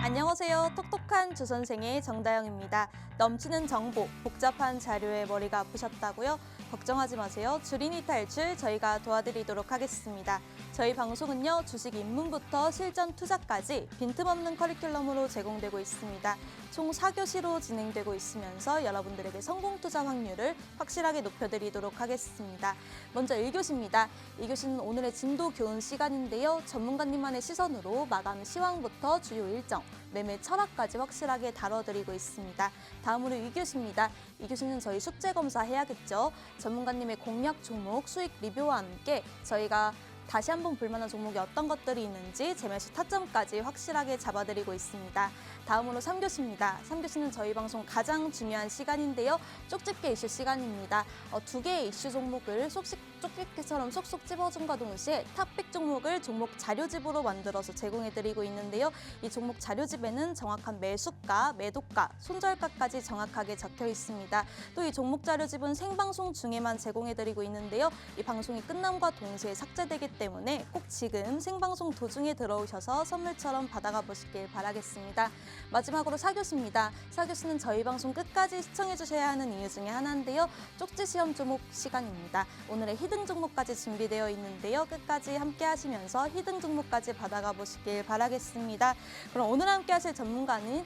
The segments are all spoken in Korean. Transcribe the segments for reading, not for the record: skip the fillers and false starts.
안녕하세요. 똑똑한 주선생의 정다영입니다. 넘치는 정보, 복잡한 자료에 머리가 아프셨다고요? 걱정하지 마세요. 주린이 탈출 저희가 도와드리도록 하겠습니다. 저희 방송은요, 주식 입문부터 실전 투자까지 빈틈없는 커리큘럼으로 제공되고 있습니다. 총 4교시로 진행되고 있으면서 여러분들에게 성공 투자 확률을 확실하게 높여드리도록 하겠습니다. 먼저 1교시입니다. 2교시는 오늘의 진도 교훈 시간인데요. 전문가님만의 시선으로 마감 시황부터 주요 일정, 매매 철학까지 확실하게 다뤄드리고 있습니다. 다음으로 2교시입니다. 2교시는 저희 숙제 검사 해야겠죠. 전문가님의 공략 종목, 수익 리뷰와 함께 저희가 다시 한번 볼만한 종목이 어떤 것들이 있는지 재매수 타점까지 확실하게 잡아드리고 있습니다. 다음으로 3교시입니다. 3교시는 저희 방송 가장 중요한 시간인데요. 쪽집게 이슈 시간입니다. 두 개의 이슈 종목을 쪽집게처럼 쏙쏙 찝어준과 동시에 탑픽 종목을 종목 자료집으로 만들어서 제공해드리고 있는데요. 이 종목 자료집에는 정확한 매수가, 매도가, 손절가까지 정확하게 적혀 있습니다. 또 이 종목 자료집은 생방송 중에만 제공해드리고 있는데요. 이 방송이 끝남과 동시에 삭제되기 때문에 꼭 지금 생방송 도중에 들어오셔서 선물처럼 받아가 보시길 바라겠습니다. 마지막으로 4교시입니다. 4교시는 저희 방송 끝까지 시청해 주셔야 하는 이유 중에 하나인데요. 쪽지 시험 종목 시간입니다. 오늘의 히든 종목까지 준비되어 있는데요. 끝까지 함께 하시면서 히든 종목까지 받아가 보시길 바라겠습니다. 그럼 오늘 함께 하실 전문가는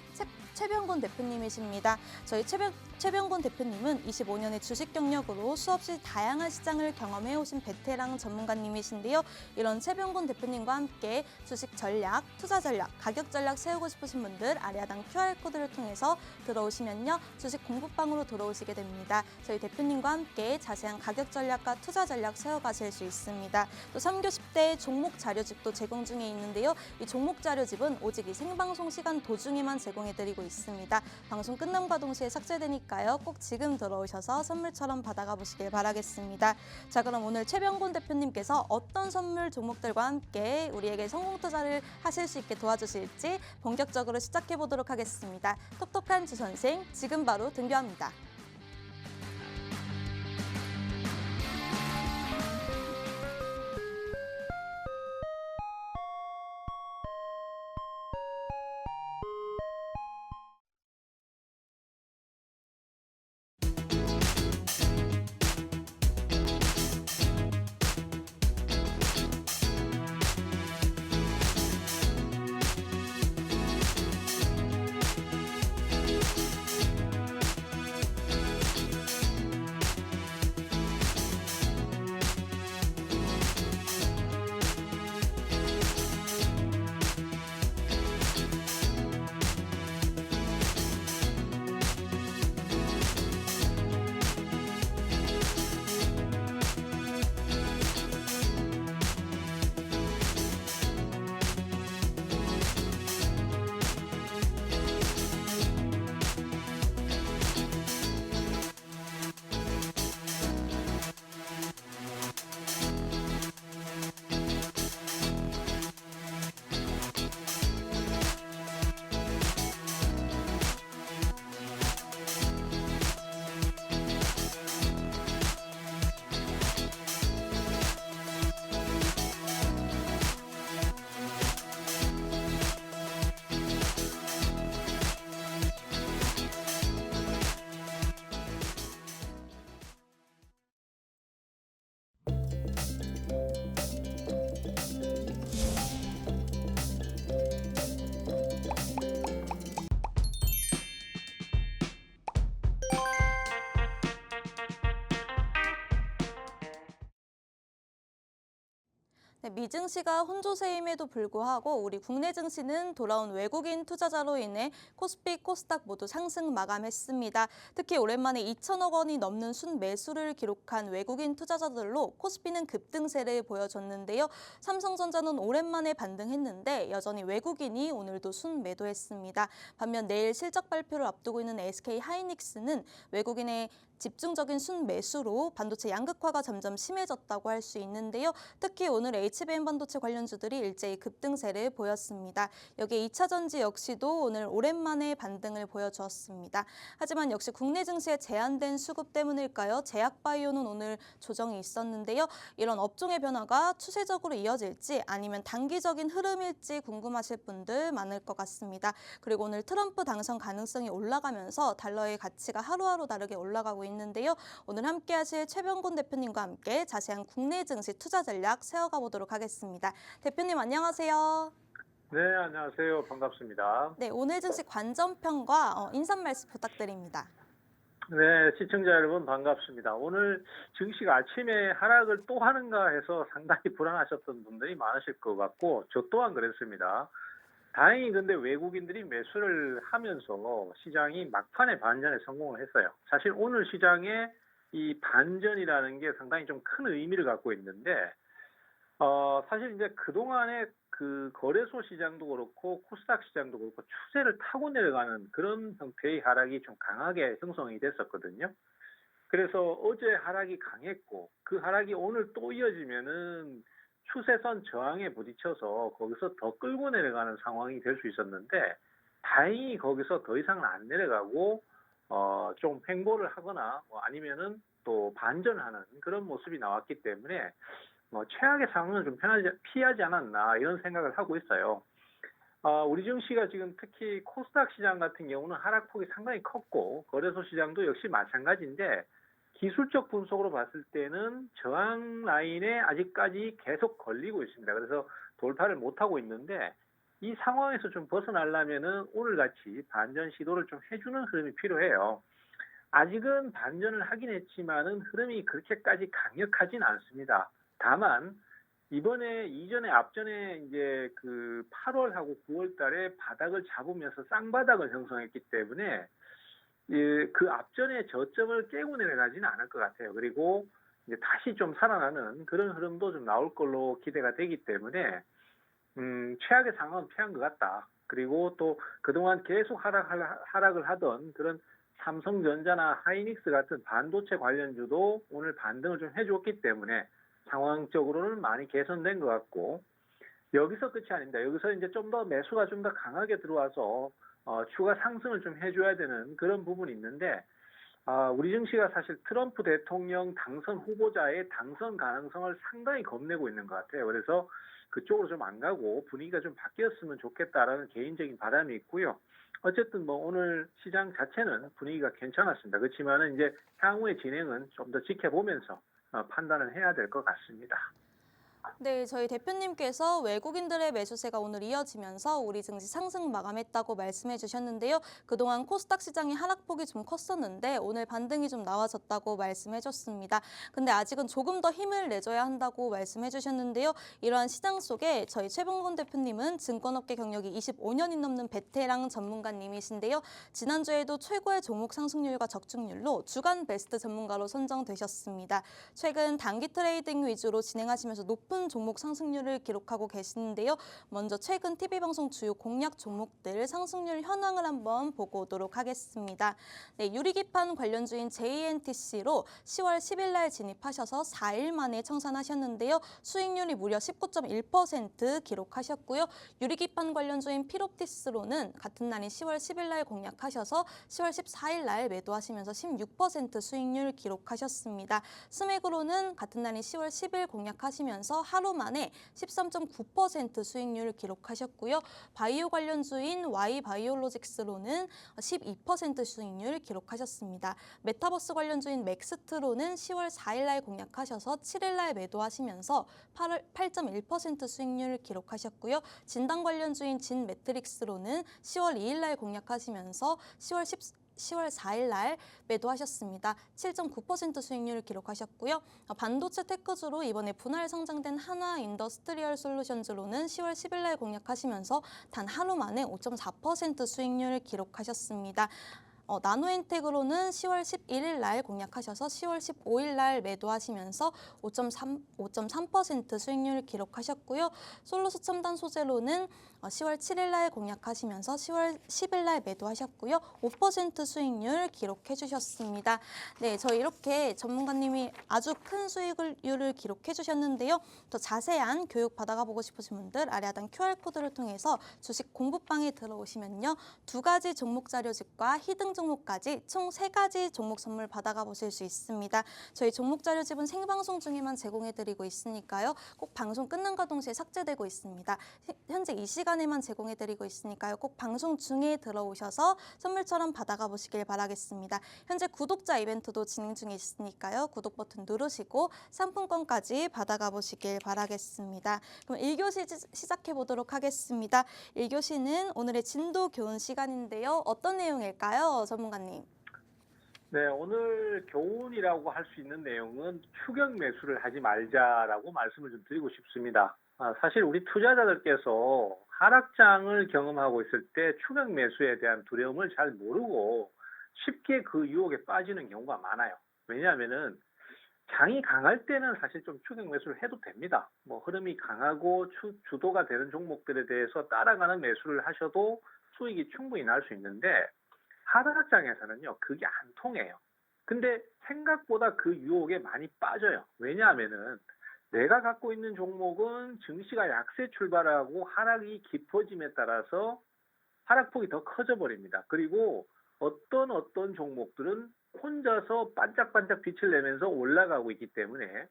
최병곤 대표님이십니다. 저희 최병곤 대표님은 25년의 주식 경력으로 수없이 다양한 시장을 경험해 오신 베테랑 전문가님이신데요. 이런 최병곤 대표님과 함께 주식 전략, 투자 전략, 가격 전략 세우고 싶으신 분들 아래 하단 QR코드를 통해서 들어오시면요. 주식 공부방으로 들어오시게 됩니다. 저희 대표님과 함께 자세한 가격 전략과 투자 전략 세워가실 수 있습니다. 또 3교시 때 종목 자료집도 제공 중에 있는데요. 이 종목 자료집은 오직 이 생방송 시간 도중에만 제공해드리고 있습니다. 방송 끝남과 동시에 삭제되니까요. 꼭 지금 들어오셔서 선물처럼 받아가 보시길 바라겠습니다. 자, 그럼 오늘 최병곤 대표님께서 어떤 선물 종목들과 함께 우리에게 성공 투자를 하실 수 있게 도와주실지 본격적으로 시작해 보도록 하겠습니다. 똑똑한 주선생 지금 바로 등교합니다. 네, 미증시가 혼조세임에도 불구하고 우리 국내 증시는 돌아온 외국인 투자자로 인해 코스피, 코스닥 모두 상승 마감했습니다. 특히 오랜만에 2천억 원이 넘는 순매수를 기록한 외국인 투자자들로 코스피는 급등세를 보여줬는데요. 삼성전자는 오랜만에 반등했는데 여전히 외국인이 오늘도 순매도했습니다. 반면 내일 실적 발표를 앞두고 있는 SK하이닉스는 외국인의 집중적인 순매수로 반도체 양극화가 점점 심해졌다고 할 수 있는데요. 특히 오늘 칩앤 반도체 관련주들이 일제히 급등세를 보였습니다. 여기에 2차 전지 역시도 오늘 오랜만에 반등을 보여주었습니다. 하지만 역시 국내 증시의 제한된 수급 때문일까요? 제약바이오는 오늘 조정이 있었는데요. 이런 업종의 변화가 추세적으로 이어질지 아니면 단기적인 흐름일지 궁금하실 분들 많을 것 같습니다. 그리고 오늘 트럼프 당선 가능성이 올라가면서 달러의 가치가 하루하루 다르게 올라가고 있는데요. 오늘 함께 하실 최병곤 대표님과 함께 자세한 국내 증시 투자 전략 세워가 보도록 하겠습니다. 대표님 안녕하세요. 네, 안녕하세요. 반갑습니다. 네, 오늘 증시 관전평과 인사 말씀 부탁드립니다. 네, 시청자 여러분 반갑습니다. 오늘 증시가 아침에 하락을 또 하는가 해서 상당히 불안하셨던 분들이 많으실 것 같고 저 또한 그랬습니다. 다행히 근데 외국인들이 매수를 하면서 시장이 막판에 반전에 성공을 했어요. 사실 오늘 시장에 이 반전이라는 게 상당히 좀 큰 의미를 갖고 있는데 사실 이제 그동안에 그 거래소 시장도 그렇고 코스닥 시장도 그렇고 추세를 타고 내려가는 그런 형태의 하락이 좀 강하게 형성이 됐었거든요. 그래서 어제 하락이 강했고 그 하락이 오늘 또 이어지면은 추세선 저항에 부딪혀서 거기서 더 끌고 내려가는 상황이 될 수 있었는데 다행히 거기서 더 이상은 안 내려가고 좀 횡보를 하거나 아니면은 또 반전하는 그런 모습이 나왔기 때문에 최악의 상황은 좀 피하지 않았나 이런 생각을 하고 있어요. 우리 증시가 지금 특히 코스닥 시장 같은 경우는 하락폭이 상당히 컸고 거래소 시장도 역시 마찬가지인데 기술적 분석으로 봤을 때는 저항 라인에 아직까지 계속 걸리고 있습니다. 그래서 돌파를 못하고 있는데 이 상황에서 좀 벗어나려면은 오늘같이 반전 시도를 좀 해주는 흐름이 필요해요. 아직은 반전을 하긴 했지만은 흐름이 그렇게까지 강력하진 않습니다. 다만 이전에 앞전에 이제 그 8월하고 9월 달에 바닥을 잡으면서 쌍바닥을 형성했기 때문에 그 앞전에 저점을 깨고 내려가지는 않을 것 같아요. 그리고 이제 다시 좀 살아나는 그런 흐름도 좀 나올 걸로 기대가 되기 때문에 최악의 상황은 피한 것 같다. 그리고 또 그동안 계속 하락을 하던 그런 삼성전자나 하이닉스 같은 반도체 관련주도 오늘 반등을 좀 해줬기 때문에 상황적으로는 많이 개선된 것 같고 여기서 끝이 아닙니다. 여기서 이제 좀 더 매수가 좀 더 강하게 들어와서 추가 상승을 좀 해줘야 되는 그런 부분이 있는데 우리 증시가 사실 트럼프 대통령 당선 후보자의 당선 가능성을 상당히 겁내고 있는 것 같아요. 그래서 그쪽으로 좀 안 가고 분위기가 좀 바뀌었으면 좋겠다라는 개인적인 바람이 있고요. 어쨌든 뭐 오늘 시장 자체는 분위기가 괜찮았습니다. 그렇지만은 이제 향후의 진행은 좀 더 지켜보면서 판단을 해야 될 것 같습니다. 네, 저희 대표님께서 외국인들의 매수세가 오늘 이어지면서 우리 증시 상승 마감했다고 말씀해 주셨는데요. 그동안 코스닥 시장의 하락폭이 좀 컸었는데 오늘 반등이 좀 나와졌다고 말씀해 줬습니다. 근데 아직은 조금 더 힘을 내줘야 한다고 말씀해 주셨는데요. 이러한 시장 속에 저희 최병곤 대표님은 증권업계 경력이 25년이 넘는 베테랑 전문가님이신데요. 지난주에도 최고의 종목 상승률과 적중률로 주간 베스트 전문가로 선정되셨습니다. 최근 단기 트레이딩 위주로 진행하시면서 높은 종목 상승률을 기록하고 계시는데요. 먼저 최근 TV방송 주요 공략 종목들 상승률 현황을 한번 보고 오도록 하겠습니다. 네, 유리기판 관련주인 JNTC로 10월 10일 날 진입하셔서 4일 만에 청산하셨는데요. 수익률이 무려 19.1% 기록하셨고요. 유리기판 관련주인 피롭티스로는 같은 날인 10월 10일 날 공략하셔서 10월 14일 날 매도하시면서 16% 수익률 기록하셨습니다. 스맥으로는 같은 날인 10월 10일 공략하시면서 하루 만에 13.9% 수익률을 기록하셨고요. 바이오 관련주인 Y바이오로직스로는 12% 수익률을 기록하셨습니다. 메타버스 관련주인 맥스트로는 10월 4일 날 공략하셔서 7일 날 매도하시면서 8.1% 수익률을 기록하셨고요. 진단 관련주인 진매트릭스로는 10월 2일 날 공략하시면서 10월 4일 날 매도하셨습니다. 7.9% 수익률을 기록하셨고요. 반도체 테크주로 이번에 분할 성장된 한화 인더스트리얼 솔루션즈로는 10월 10일 날 공략하시면서 단 하루 만에 5.4% 수익률을 기록하셨습니다. 나노엔텍으로는 10월 11일 날 공략하셔서 10월 15일 날 매도하시면서 5.3% 수익률 기록하셨고요. 솔루스 첨단 소재로는 10월 7일 날 공략하시면서 10월 10일 날 매도하셨고요. 5% 수익률 기록해 주셨습니다. 네, 저희 이렇게 전문가님이 아주 큰 수익률을 기록해 주셨는데요. 더 자세한 교육 받아가 보고 싶으신 분들 아래 하단 QR코드를 통해서 주식 공부방에 들어오시면요. 2가지 종목 자료집과 히든 종목까지 총 3가지 종목 선물 받아가 보실 수 있습니다. 저희 종목 자료집은 생방송 중에만 제공해 드리고 있으니까요. 꼭 방송 끝난과 동시에 삭제되고 있습니다. 현재 이 시간에만 제공해 드리고 있으니까요. 꼭 방송 중에 들어오셔서 선물처럼 받아가 보시길 바라겠습니다. 현재 구독자 이벤트도 진행 중에 있으니까요. 구독 버튼 누르시고 상품권까지 받아가 보시길 바라겠습니다. 그럼 1교시 시작해 보도록 하겠습니다. 1교시는 오늘의 진도 교훈 시간인데요. 어떤 내용일까요, 전문가님? 네, 오늘 교훈이라고 할 수 있는 내용은 추격 매수를 하지 말자라고 말씀을 좀 드리고 싶습니다. 사실 우리 투자자들께서 하락장을 경험하고 있을 때 추격 매수에 대한 두려움을 잘 모르고 쉽게 그 유혹에 빠지는 경우가 많아요. 왜냐하면은 장이 강할 때는 사실 좀 추격 매수를 해도 됩니다. 뭐 흐름이 강하고 주도가 되는 종목들에 대해서 따라가는 매수를 하셔도 수익이 충분히 날 수 있는데 하락장에서는요, 그게 안 통해요. 근데 생각보다 그 유혹에 많이 빠져요. 왜냐하면은 내가 갖고 있는 종목은 증시가 약세 출발하고 하락이 깊어짐에 따라서 하락폭이 더 커져 버립니다. 그리고 어떤 종목들은 혼자서 반짝반짝 빛을 내면서 올라가고 있기 때문에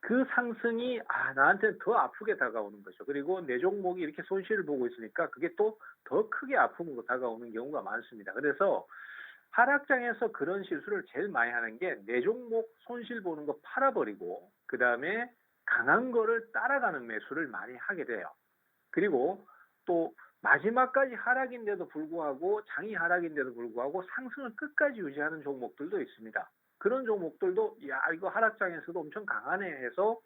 그 상승이 나한테는 더 아프게 다가오는 거죠. 그리고 내 종목이 이렇게 손실을 보고 있으니까 그게 또 더 크게 아픔으로 다가오는 경우가 많습니다. 그래서 하락장에서 그런 실수를 제일 많이 하는 게 내 종목 손실 보는 거 팔아버리고 그 다음에 강한 거를 따라가는 매수를 많이 하게 돼요. 그리고 또 마지막까지 하락인데도 불구하고 장이 하락인데도 불구하고 상승을 끝까지 유지하는 종목들도 있습니다. 그런 종목들도 이거 하락장에서도 엄청 강하네 해서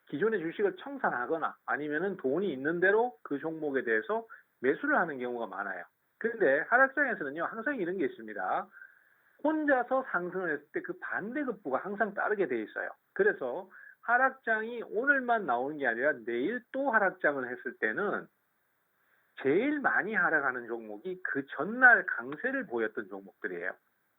기존의 주식을 청산하거나 아니면은 돈이 있는 대로 그 종목에 대해서 매수를 하는 경우가 많아요. 그런데 하락장에서는요, 항상 이런 게 있습니다. 혼자서 상승을 했을 때 그 반대급부가 항상 따르게 돼 있어요. 그래서 하락장이 오늘만 나오는 게 아니라 내일 또 하락장을 했을 때는 제일 많이 하락하는 종목이 그 전날 강세를 보였던 종목들이에요.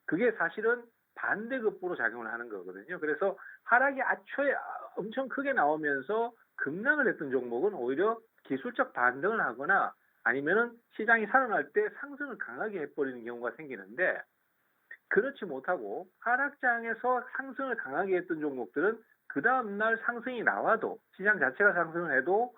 그게 사실은 반대급부로 작용을 하는 거거든요. 그래서 하락이 아초에 엄청 크게 나오면서 급락을 했던 종목은 오히려 기술적 반등을 하거나 아니면은 시장이 살아날 때 상승을 강하게 해버리는 경우가 생기는데, 그렇지 못하고 하락장에서 상승을 강하게 했던 종목들은 그 다음날 상승이 나와도 시장 자체가 상승을 해도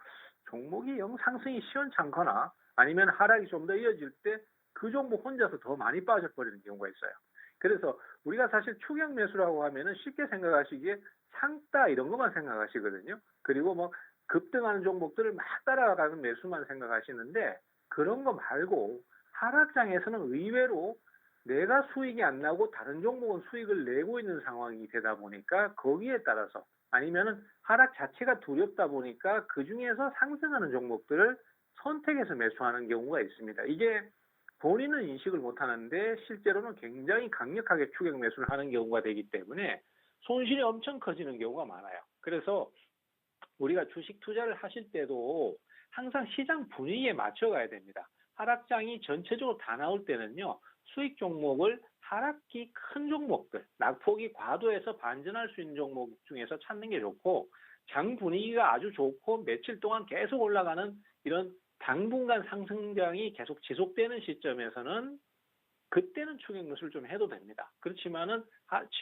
종목이 영 상승이 시원찮거나 아니면 하락이 좀 더 이어질 때 그 종목 혼자서 더 많이 빠져버리는 경우가 있어요. 그래서 우리가 사실 추격 매수라고 하면은 쉽게 생각하시기에 상따 이런 것만 생각하시거든요. 그리고 뭐 급등하는 종목들을 막 따라가는 매수만 생각하시는데 그런 거 말고 하락장에서는 의외로 내가 수익이 안 나고 다른 종목은 수익을 내고 있는 상황이 되다 보니까 거기에 따라서 아니면은 하락 자체가 두렵다 보니까 그 중에서 상승하는 종목들을 선택해서 매수하는 경우가 있습니다. 이게 본인은 인식을 못하는데 실제로는 굉장히 강력하게 추격 매수를 하는 경우가 되기 때문에 손실이 엄청 커지는 경우가 많아요. 그래서 우리가 주식 투자를 하실 때도 항상 시장 분위기에 맞춰가야 됩니다. 하락장이 전체적으로 다 나올 때는요, 수익 종목을 하락기 큰 종목들, 낙폭이 과도해서 반전할 수 있는 종목 중에서 찾는 게 좋고, 장 분위기가 아주 좋고 며칠 동안 계속 올라가는 이런 당분간 상승장이 계속 지속되는 시점에서는 그때는 추격 매수를 좀 해도 됩니다. 그렇지만은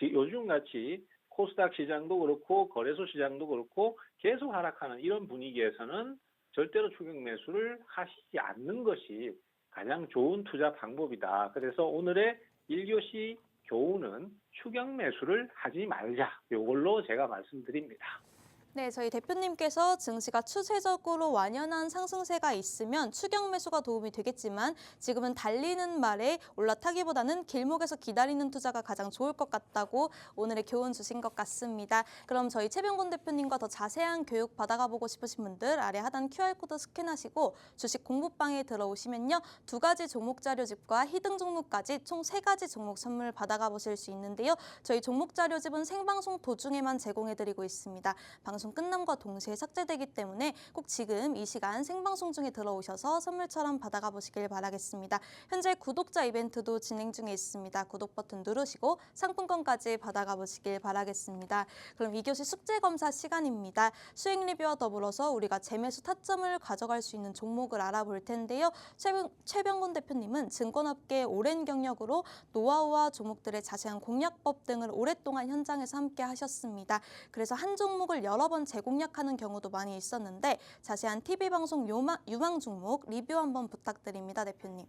요즘같이 코스닥 시장도 그렇고 거래소 시장도 그렇고 계속 하락하는 이런 분위기에서는 절대로 추격 매수를 하시지 않는 것이 가장 좋은 투자 방법이다. 그래서 오늘의 1교시 교훈은 추격 매수를 하지 말자. 이걸로 제가 말씀드립니다. 네, 저희 대표님께서 증시가 추세적으로 완연한 상승세가 있으면 추격 매수가 도움이 되겠지만 지금은 달리는 말에 올라타기보다는 길목에서 기다리는 투자가 가장 좋을 것 같다고 오늘의 교훈 주신 것 같습니다. 그럼 저희 최병곤 대표님과 더 자세한 교육 받아가 보고 싶으신 분들 아래 하단 QR코드 스캔하시고 주식 공부방에 들어오시면요. 2가지 종목 자료집과 히든 종목까지 총 3가지 종목 선물 받아가 보실 수 있는데요. 저희 종목 자료집은 생방송 도중에만 제공해드리고 있습니다. 방송 끝남과 동시에 삭제되기 때문에 꼭 지금 이 시간 생방송 중에 들어오셔서 선물처럼 받아가 보시길 바라겠습니다. 현재 구독자 이벤트도 진행 중에 있습니다. 구독 버튼 누르시고 상품권까지 받아가 보시길 바라겠습니다. 그럼 2교시 숙제 검사 시간입니다. 수익 리뷰와 더불어서 우리가 재매수 타점을 가져갈 수 있는 종목을 알아볼 텐데요. 최병곤 대표님은 증권업계의 오랜 경력으로 노하우와 종목들의 자세한 공략법 등을 오랫동안 현장에서 함께 하셨습니다. 그래서 한 종목을 여러 번 재공략하는 경우도 많이 있었는데 자세한 TV방송 유망 종목 리뷰 한번 부탁드립니다, 대표님.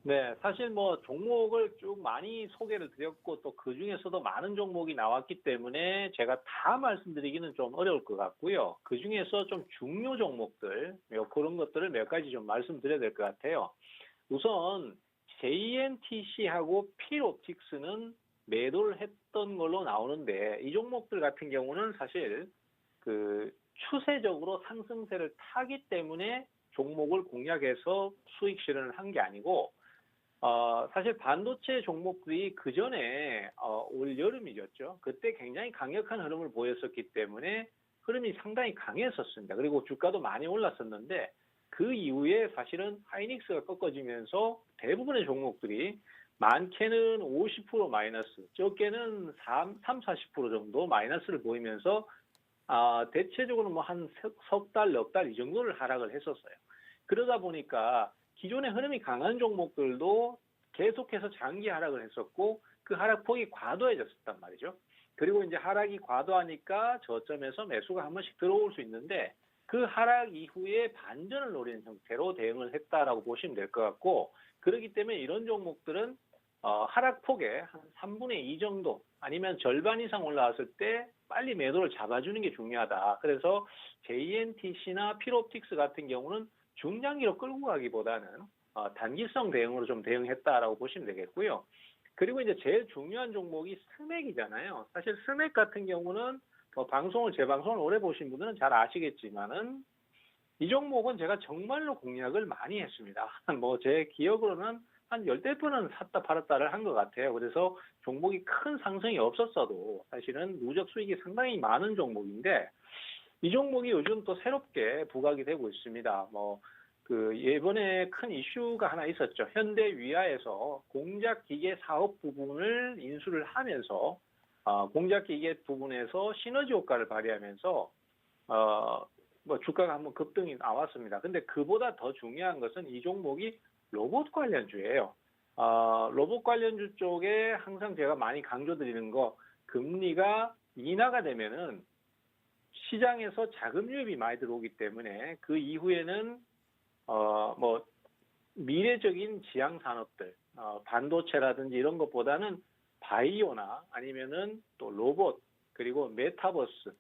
네, 사실 뭐 종목을 쭉 많이 소개를 드렸고 또 그 중에서도 많은 종목이 나왔기 때문에 제가 다 말씀드리기는 좀 어려울 것 같고요. 그 중에서 좀 중요 종목들, 그런 것들을 몇 가지 좀 말씀드려야 될 것 같아요. 우선 JNTC하고 필옵틱스는 매도를 했던 걸로 나오는데 이 종목들 같은 경우는 사실 그 추세적으로 상승세를 타기 때문에 종목을 공략해서 수익 실현을 한 게 아니고 사실 반도체 종목들이 그 전에 올 여름이었죠. 그때 굉장히 강력한 흐름을 보였었기 때문에 흐름이 상당히 강했었습니다. 그리고 주가도 많이 올랐었는데 그 이후에 사실은 하이닉스가 꺾어지면서 대부분의 종목들이 많게는 50% 마이너스, 적게는 40% 정도 마이너스를 보이면서 대체적으로 뭐 한 석 달, 넉 달 이 정도를 하락을 했었어요. 그러다 보니까 기존의 흐름이 강한 종목들도 계속해서 장기 하락을 했었고 그 하락폭이 과도해졌었단 말이죠. 그리고 이제 하락이 과도하니까 저점에서 매수가 한 번씩 들어올 수 있는데 그 하락 이후에 반전을 노리는 형태로 대응을 했다라고 보시면 될 것 같고 그렇기 때문에 이런 종목들은 하락폭의 한 3분의 2 정도 아니면 절반 이상 올라왔을 때 빨리 매도를 잡아주는 게 중요하다. 그래서 JNTC나 필옵틱스 같은 경우는 중장기로 끌고 가기보다는 단기성 대응으로 좀 대응했다라고 보시면 되겠고요. 그리고 이제 제일 중요한 종목이 스맥이잖아요. 사실 스맥 같은 경우는 제 방송을 오래 보신 분들은 잘 아시겠지만은 이 종목은 제가 정말로 공략을 많이 했습니다. 뭐 제 기억으로는 한 10대 번은 샀다 팔았다를 한 것 같아요. 그래서 종목이 큰 상승이 없었어도 사실은 누적 수익이 상당히 많은 종목인데 이 종목이 요즘 또 새롭게 부각이 되고 있습니다. 이번에 큰 이슈가 하나 있었죠. 현대위아에서 공작기계 사업 부분을 인수를 하면서 공작기계 부분에서 시너지 효과를 발휘하면서 주가가 한번 급등이 나왔습니다. 근데 그보다 더 중요한 것은 이 종목이 로봇 관련주예요. 로봇 관련주 쪽에 항상 제가 많이 강조드리는 거 금리가 인하가 되면은 시장에서 자금 유입이 많이 들어오기 때문에 그 이후에는 미래적인 지향 산업들, 반도체라든지 이런 것보다는 바이오나 아니면은 또 로봇 그리고 메타버스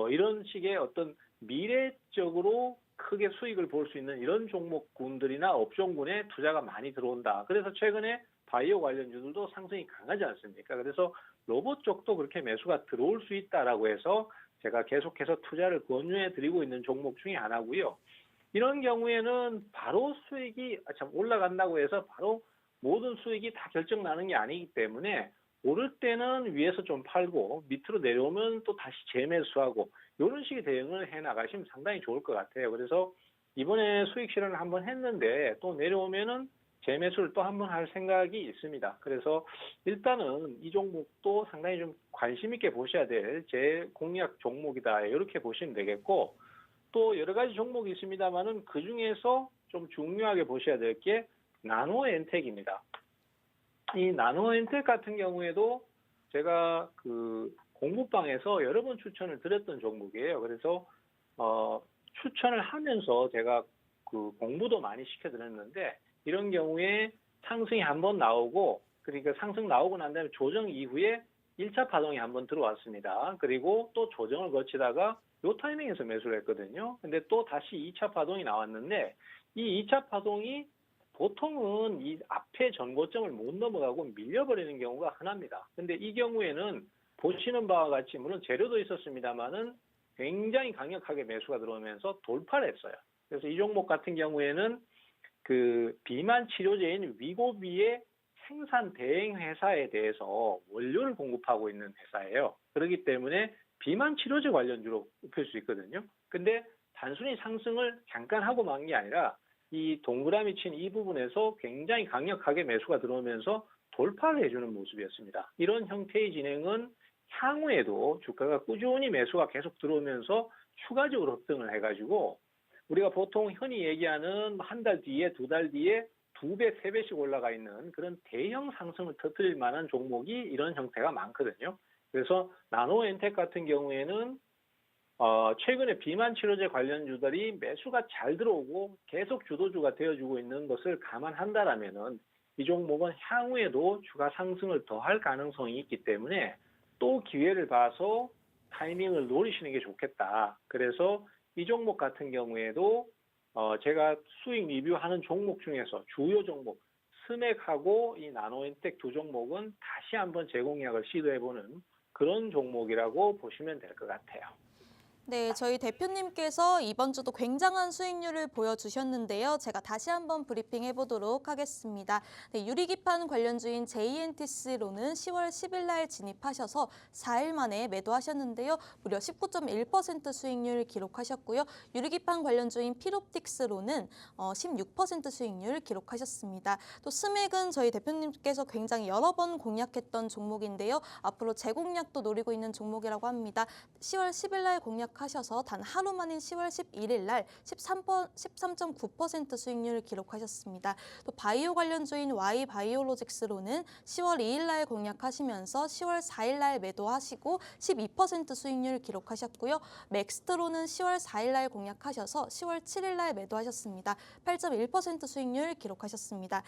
이런 식의 어떤 미래적으로 크게 수익을 볼 수 있는 이런 종목군들이나 업종군에 투자가 많이 들어온다. 그래서 최근에 바이오 관련주들도 상승이 강하지 않습니까? 그래서 로봇 쪽도 그렇게 매수가 들어올 수 있다라고 해서 제가 계속해서 투자를 권유해 드리고 있는 종목 중에 하나고요. 이런 경우에는 바로 수익이 올라간다고 해서 바로 모든 수익이 다 결정나는 게 아니기 때문에 오를 때는 위에서 좀 팔고 밑으로 내려오면 또 다시 재매수하고 이런 식의 대응을 해 나가시면 상당히 좋을 것 같아요. 그래서 이번에 수익 실현을 한번 했는데 또 내려오면은 재매수를 또 한번 할 생각이 있습니다. 그래서 일단은 이 종목도 상당히 좀 관심 있게 보셔야 될 제 공략 종목이다. 이렇게 보시면 되겠고 또 여러 가지 종목이 있습니다만은 그 중에서 좀 중요하게 보셔야 될 게 나노엔텍입니다. 이 나노엔텍 같은 경우에도 제가 그 공부방에서 여러 번 추천을 드렸던 종목이에요. 그래서 추천을 하면서 제가 그 공부도 많이 시켜드렸는데 이런 경우에 상승이 한번 나오고 그러니까 상승 나오고 난 다음에 조정 이후에 1차 파동이 한번 들어왔습니다. 그리고 또 조정을 거치다가 요 타이밍에서 매수를 했거든요. 근데 또 다시 2차 파동이 나왔는데 이 2차 파동이 보통은 이 앞에 전고점을 못 넘어가고 밀려버리는 경우가 흔합니다. 근데 이 경우에는 보시는 바와 같이 물론 재료도 있었습니다만은 굉장히 강력하게 매수가 들어오면서 돌파를 했어요. 그래서 이 종목 같은 경우에는 그 비만 치료제인 위고비의 생산 대행 회사에 대해서 원료를 공급하고 있는 회사예요. 그렇기 때문에 비만 치료제 관련주로 꼽힐 수 있거든요. 근데 단순히 상승을 잠깐 하고 만 게 아니라 이 동그라미 친 이 부분에서 굉장히 강력하게 매수가 들어오면서 돌파를 해주는 모습이었습니다. 이런 형태의 진행은 향후에도 주가가 꾸준히 매수가 계속 들어오면서 추가적으로 급등을 해가지고 우리가 보통 흔히 얘기하는 한 달 뒤에, 두 달 뒤에 2배, 3배씩 올라가 있는 그런 대형 상승을 터뜨릴 만한 종목이 이런 형태가 많거든요. 그래서 나노엔텍 같은 경우에는 최근에 비만 치료제 관련주들이 매수가 잘 들어오고 계속 주도주가 되어주고 있는 것을 감안한다라면은 이 종목은 향후에도 주가 상승을 더할 가능성이 있기 때문에 또 기회를 봐서 타이밍을 노리시는 게 좋겠다. 그래서 이 종목 같은 경우에도 제가 수익 리뷰하는 종목 중에서 주요 종목 스맥하고 이 나노엔텍 두 종목은 다시 한번 재공략을 시도해보는 그런 종목이라고 보시면 될 것 같아요. 네, 저희 대표님께서 이번 주도 굉장한 수익률을 보여주셨는데요. 제가 다시 한번 브리핑해 보도록 하겠습니다. 네, 유리기판 관련주인 JNTC로는 10월 10일 날 진입하셔서 4일 만에 매도하셨는데요. 무려 19.1% 수익률 기록하셨고요. 유리기판 관련주인 필옵틱스로는 16% 수익률 기록하셨습니다. 또 스맥은 저희 대표님께서 굉장히 여러 번 공략했던 종목인데요. 앞으로 재공략도 노리고 있는 종목이라고 합니다. 10월 10일 날 공략하셔서 단 하루 만인 10월 11일 날 13.9% 수익률을 기록하셨습니다. 또 바이오 관련주인 Y바이오로직스로는 10월 2일 날 공략하시면서 10월 4일 날 매도하시고 12% 수익률 기록하셨고요. 맥스트로는 10월 4일 날 공략하셔서 10월 7일 날 매도하셨습니다. 8.1% 수익률 기록하셨습니다.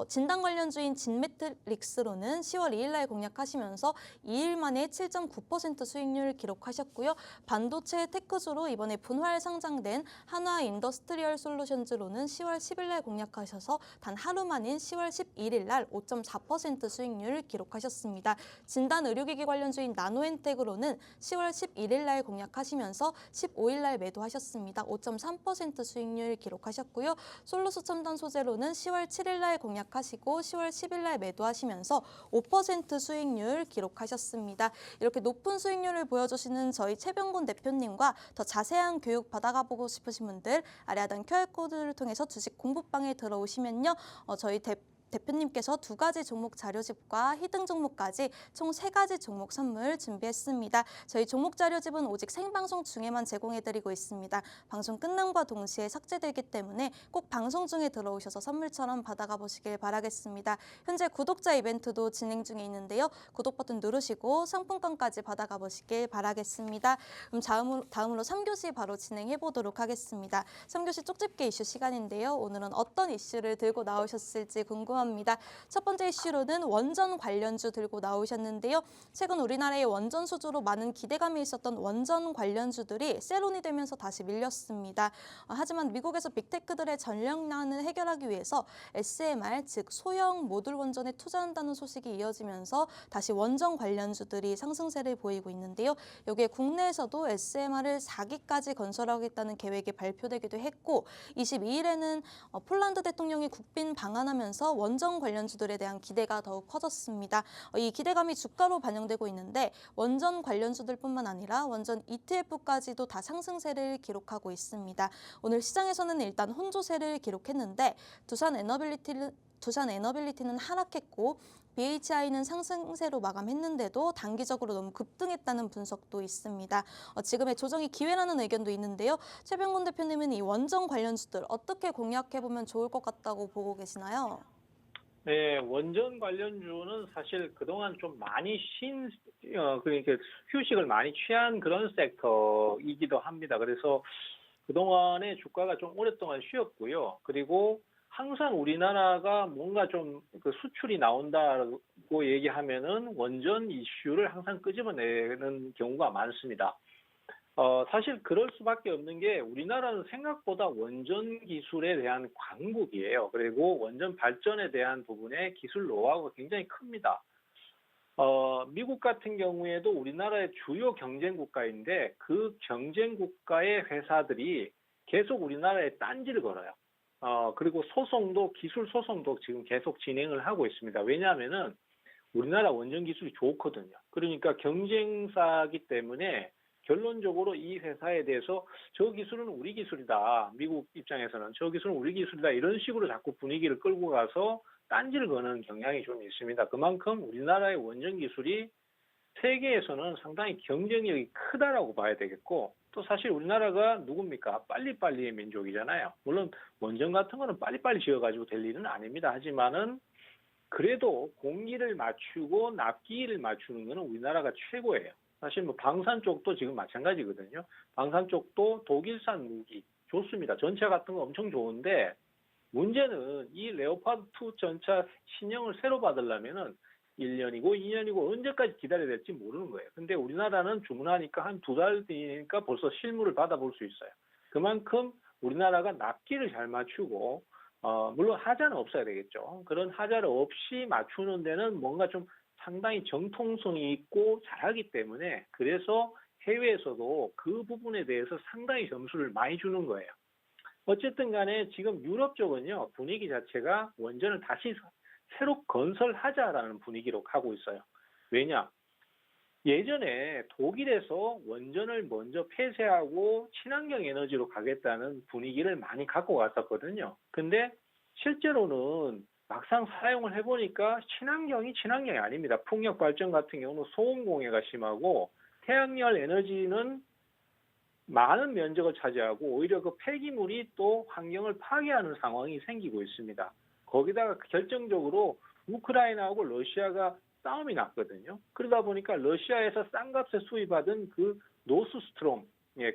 진단 관련주인 진매트릭스로는 10월 2일 날 공략하시면서 2일 만에 7.9% 수익률 기록하셨고요. 반도체 테크주로 이번에 분할 상장된 한화 인더스트리얼 솔루션즈로는 10월 10일 날 공략하셔서 단 하루 만인 10월 11일 날 5.4% 수익률을 기록하셨습니다. 진단 의료기기 관련주인 나노엔텍으로는 10월 11일 날 공략하시면서 15일 날 매도하셨습니다. 5.3% 수익률 기록하셨고요. 솔루스 첨단 소재로는 10월 7일 날 공략하시고 10월 10일 날 매도하시면서 5% 수익률 기록하셨습니다. 이렇게 높은 수익률을 보여주시는 저희 최병곤 대표님과 더 자세한 교육 받아가 보고 싶으신 분들 아래 하단 QR코드를 통해서 주식 공부방에 들어오시면요. 저희 대표님께서 2가지 종목 자료집과 히든 종목까지 총 3가지 종목 선물 준비했습니다. 저희 종목 자료집은 오직 생방송 중에만 제공해드리고 있습니다. 방송 끝남과 동시에 삭제되기 때문에 꼭 방송 중에 들어오셔서 선물처럼 받아가 보시길 바라겠습니다. 현재 구독자 이벤트도 진행 중에 있는데요. 구독 버튼 누르시고 상품권까지 받아가 보시길 바라겠습니다. 그럼 다음으로 3교시 바로 진행해 보도록 하겠습니다. 3교시 쪽집게 이슈 시간인데요. 오늘은 어떤 이슈를 들고 나오셨을지 궁금합니다. 첫 번째 이슈로는 원전 관련주 들고 나오셨는데요. 최근 우리나라의 원전 수주로 많은 기대감이 있었던 원전 관련주들이 셀론이 되면서 다시 밀렸습니다. 하지만 미국에서 빅테크들의 전력난을 해결하기 위해서 SMR, 즉 소형 모듈 원전에 투자한다는 소식이 이어지면서 다시 원전 관련주들이 상승세를 보이고 있는데요. 여기에 국내에서도 SMR을 4기까지 건설하겠다는 계획이 발표되기도 했고 22일에는 폴란드 대통령이 국빈 방한하면서 원전 관련주들에 대한 기대가 더욱 커졌습니다. 이 기대감이 주가로 반영되고 있는데 원전 관련주들뿐만 아니라 원전 ETF까지도 다 상승세를 기록하고 있습니다. 오늘 시장에서는 일단 혼조세를 기록했는데 두산 에너빌리티는 하락했고 BHI는 상승세로 마감했는데도 단기적으로 너무 급등했다는 분석도 있습니다. 지금의 조정이 기회라는 의견도 있는데요. 최병곤 대표님은 이 원전 관련주들 어떻게 공략해보면 좋을 것 같다고 보고 계시나요? 네, 원전 관련주는 사실 그동안 좀 많이 그러니까 휴식을 많이 취한 그런 섹터이기도 합니다. 그래서 그동안에 주가가 좀 오랫동안 쉬었고요. 그리고 항상 우리나라가 뭔가 좀 그 수출이 나온다고 얘기하면은 원전 이슈를 항상 끄집어내는 경우가 많습니다. 사실 그럴 수밖에 없는 게 우리나라는 생각보다 원전 기술에 대한 강국이에요. 그리고 원전 발전에 대한 부분에 기술 노하우가 굉장히 큽니다. 미국 같은 경우에도 우리나라의 주요 경쟁 국가인데 그 경쟁 국가의 회사들이 계속 우리나라에 딴지를 걸어요. 그리고 기술 소송도 지금 계속 진행을 하고 있습니다. 왜냐하면은 우리나라 원전 기술이 좋거든요. 그러니까 경쟁사기 때문에 결론적으로 이 회사에 대해서 저 기술은 우리 기술이다. 미국 입장에서는 저 기술은 우리 기술이다. 이런 식으로 자꾸 분위기를 끌고 가서 딴지를 거는 경향이 좀 있습니다. 그만큼 우리나라의 원전 기술이 세계에서는 상당히 경쟁력이 크다라고 봐야 되겠고, 또 사실 우리나라가 누굽니까? 빨리빨리의 민족이잖아요. 물론 원전 같은 거는 빨리빨리 지어가지고 될 일은 아닙니다. 하지만은 그래도 공기를 맞추고 납기를 맞추는 거는 우리나라가 최고예요. 사실 뭐 방산 쪽도 지금 마찬가지거든요. 방산 쪽도 독일산 무기 좋습니다. 전차 같은 거 엄청 좋은데 문제는 이 레오파드2 전차 신형을 새로 받으려면은 1년이고 2년이고 언제까지 기다려야 될지 모르는 거예요. 근데 우리나라는 주문하니까 한 2달 뒤니까 벌써 실물을 받아볼 수 있어요. 그만큼 우리나라가 납기를 잘 맞추고 물론 하자는 없어야 되겠죠. 그런 하자를 없이 맞추는 데는 뭔가 좀 상당히 정통성이 있고 잘하기 때문에 그래서 해외에서도 그 부분에 대해서 상당히 점수를 많이 주는 거예요. 어쨌든 간에 지금 유럽 쪽은요, 분위기 자체가 원전을 다시 새로 건설하자라는 분위기로 가고 있어요. 왜냐? 예전에 독일에서 원전을 먼저 폐쇄하고 친환경 에너지로 가겠다는 분위기를 많이 갖고 왔었거든요. 근데 실제로는 막상 사용을 해보니까 친환경이 아닙니다. 풍력 발전 같은 경우는 소음 공해가 심하고 태양열 에너지는 많은 면적을 차지하고 오히려 그 폐기물이 또 환경을 파괴하는 상황이 생기고 있습니다. 거기다가 결정적으로 우크라이나하고 러시아가 싸움이 났거든요. 그러다 보니까 러시아에서 싼 값에 수입하던 그 노스스트롬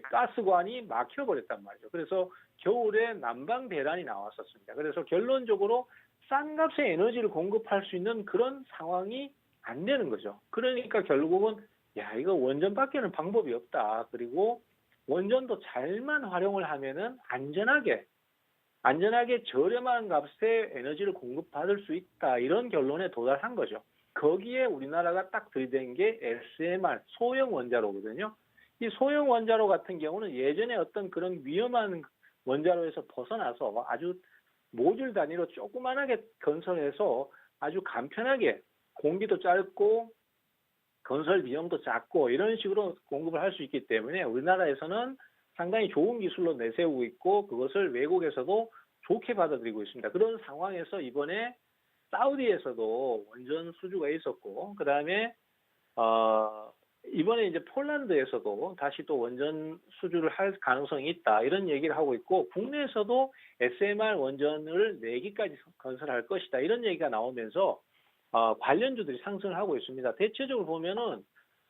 가스관이 막혀버렸단 말이죠. 그래서 겨울에 난방 대란이 나왔었습니다. 그래서 결론적으로 싼 값에 에너지를 공급할 수 있는 그런 상황이 안 되는 거죠. 그러니까 결국은 이거 원전밖에는 방법이 없다. 그리고 원전도 잘만 활용을 하면은 안전하게 저렴한 값에 에너지를 공급받을 수 있다. 이런 결론에 도달한 거죠. 거기에 우리나라가 딱 들이댄 게 SMR, 소형 원자로거든요. 이 소형 원자로 같은 경우는 예전에 어떤 그런 위험한 원자로에서 벗어나서 아주 모듈 단위로 조그만하게 건설해서 아주 간편하게 공기도 짧고 건설 비용도 작고 이런 식으로 공급을 할 수 있기 때문에 우리나라에서는 상당히 좋은 기술로 내세우고 있고 그것을 외국에서도 좋게 받아들이고 있습니다. 그런 상황에서 이번에 사우디에서도 원전 수주가 있었고 그다음에 이번에 이제 폴란드에서도 다시 또 원전 수주를 할 가능성이 있다 이런 얘기를 하고 있고 국내에서도 SMR 원전을 4기까지 건설할 것이다 이런 얘기가 나오면서 관련주들이 상승을 하고 있습니다. 대체적으로 보면은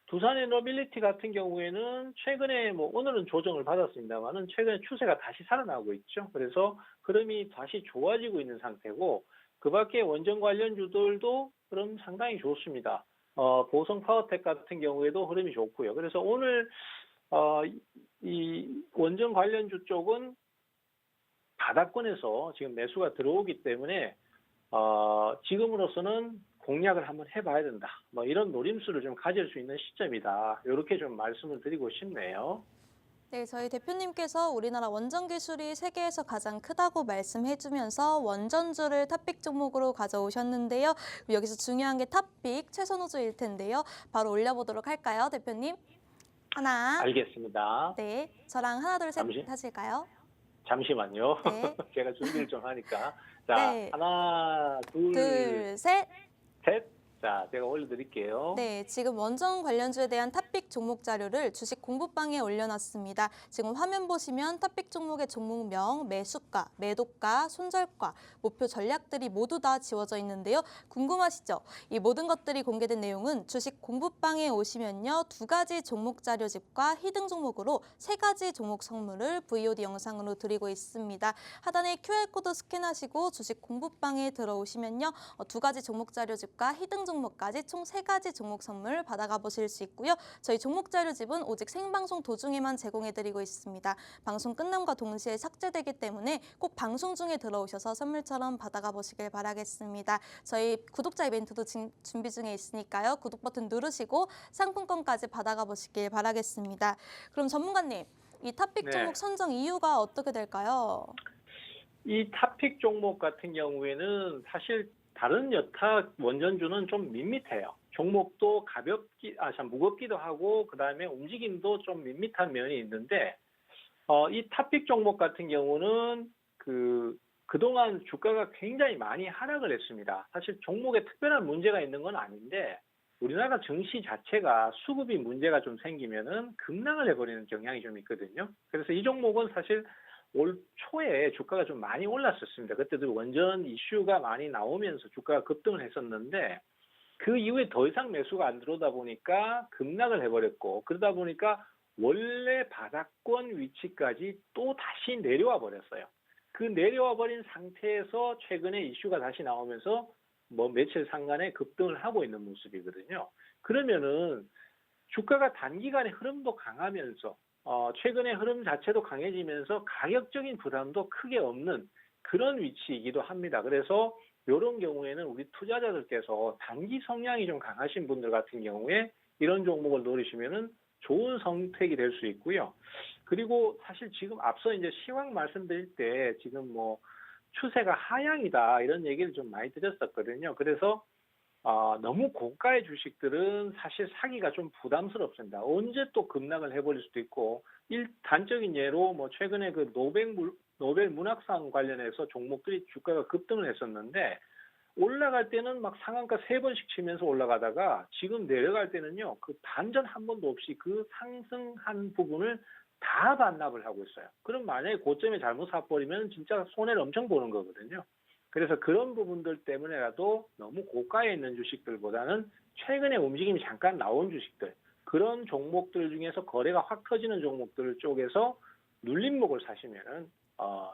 두산에너빌리티 같은 경우에는 최근에 오늘은 조정을 받았습니다만은 최근에 추세가 다시 살아나고 있죠. 그래서 흐름이 다시 좋아지고 있는 상태고 그밖에 원전 관련주들도 흐름 상당히 좋습니다. 보성 파워텍 같은 경우에도 흐름이 좋고요. 그래서 오늘 이 원전 관련주 쪽은 바닥권에서 지금 매수가 들어오기 때문에 지금으로서는 공략을 한번 해봐야 된다. 이런 노림수를 좀 가질 수 있는 시점이다. 이렇게 좀 말씀을 드리고 싶네요. 네, 저희 대표님께서 우리나라 원전 기술이 세계에서 가장 크다고 말씀해주면서 원전주를 탑픽 종목으로 가져오셨는데요. 여기서 중요한 게 탑픽 최선호주일 텐데요. 바로 올려보도록 할까요, 대표님? 하나. 알겠습니다. 네, 저랑 하나, 둘, 셋 하실까요? 잠시만요. 네. 제가 준비를 좀 하니까. 자, 네. 하나, 둘, 둘, 셋. 셋. 자, 제가 올려드릴게요. 네, 지금 원전 관련주에 대한 탑픽 종목 자료를 주식 공부방에 올려놨습니다. 지금 화면 보시면 탑픽 종목의 종목명, 매수가, 매도가, 손절가, 목표 전략들이 모두 다 지워져 있는데요. 궁금하시죠? 이 모든 것들이 공개된 내용은 주식 공부방에 오시면요. 2가지 종목 자료집과 히든 종목으로 3가지 종목 선물을 VOD 영상으로 드리고 있습니다. 하단에 QR코드 스캔하시고 주식 공부방에 들어오시면요. 2가지 종목 자료집과 히든 종목까지 총 3가지 종목 선물 받아가 보실 수 있고요. 저희 종목 자료집은 오직 생방송 도중에만 제공해드리고 있습니다. 방송 끝남과 동시에 삭제되기 때문에 꼭 방송 중에 들어오셔서 선물처럼 받아가 보시길 바라겠습니다. 저희 구독자 이벤트도 준비 중에 있으니까요. 구독 버튼 누르시고 상품권까지 받아가 보시길 바라겠습니다. 그럼 전문가님, 이 탑픽 네. 종목 선정 이유가 어떻게 될까요? 이 탑픽 종목 같은 경우에는 사실 다른 여타 원전주는 좀 밋밋해요. 종목도 참 무겁기도 하고 그다음에 움직임도 좀 밋밋한 면이 있는데 이 탑픽 종목 같은 경우는 그동안 주가가 굉장히 많이 하락을 했습니다. 사실 종목에 특별한 문제가 있는 건 아닌데 우리나라 증시 자체가 수급이 문제가 좀 생기면은 급락을 해버리는 경향이 좀 있거든요. 그래서 이 종목은 사실 올 초에 주가가 좀 많이 올랐었습니다. 그때도 원전 이슈가 많이 나오면서 주가가 급등을 했었는데 그 이후에 더 이상 매수가 안 들어오다 보니까 급락을 해버렸고 그러다 보니까 원래 바닥권 위치까지 또 다시 내려와 버렸어요. 그 내려와 버린 상태에서 최근에 이슈가 다시 나오면서 뭐 며칠 상간에 급등을 하고 있는 모습이거든요. 그러면은 주가가 단기간에 흐름도 강하면서 최근에 흐름 자체도 강해지면서 가격적인 부담도 크게 없는 그런 위치이기도 합니다. 그래서 이런 경우에는 우리 투자자들께서 단기 성향이 좀 강하신 분들 같은 경우에 이런 종목을 노리시면은 좋은 선택이 될 수 있고요. 그리고 사실 지금 앞서 이제 시황 말씀드릴 때 지금 뭐 추세가 하향이다 이런 얘기를 좀 많이 드렸었거든요. 그래서 너무 고가의 주식들은 사실 사기가 좀 부담스럽습니다. 언제 또 급락을 해버릴 수도 있고, 단적인 예로 뭐 최근에 그 노벨 문학상 관련해서 종목들이 주가가 급등을 했었는데, 올라갈 때는 막 상한가 3번씩 치면서 올라가다가 지금 내려갈 때는요, 그 반전 한 번도 없이 그 상승한 부분을 다 반납을 하고 있어요. 그럼 만약에 고점에 잘못 사버리면 진짜 손해를 엄청 보는 거거든요. 그래서 그런 부분들 때문에라도 너무 고가에 있는 주식들보다는 최근에 움직임이 잠깐 나온 주식들, 그런 종목들 중에서 거래가 확 터지는 종목들 쪽에서 눌림목을 사시면은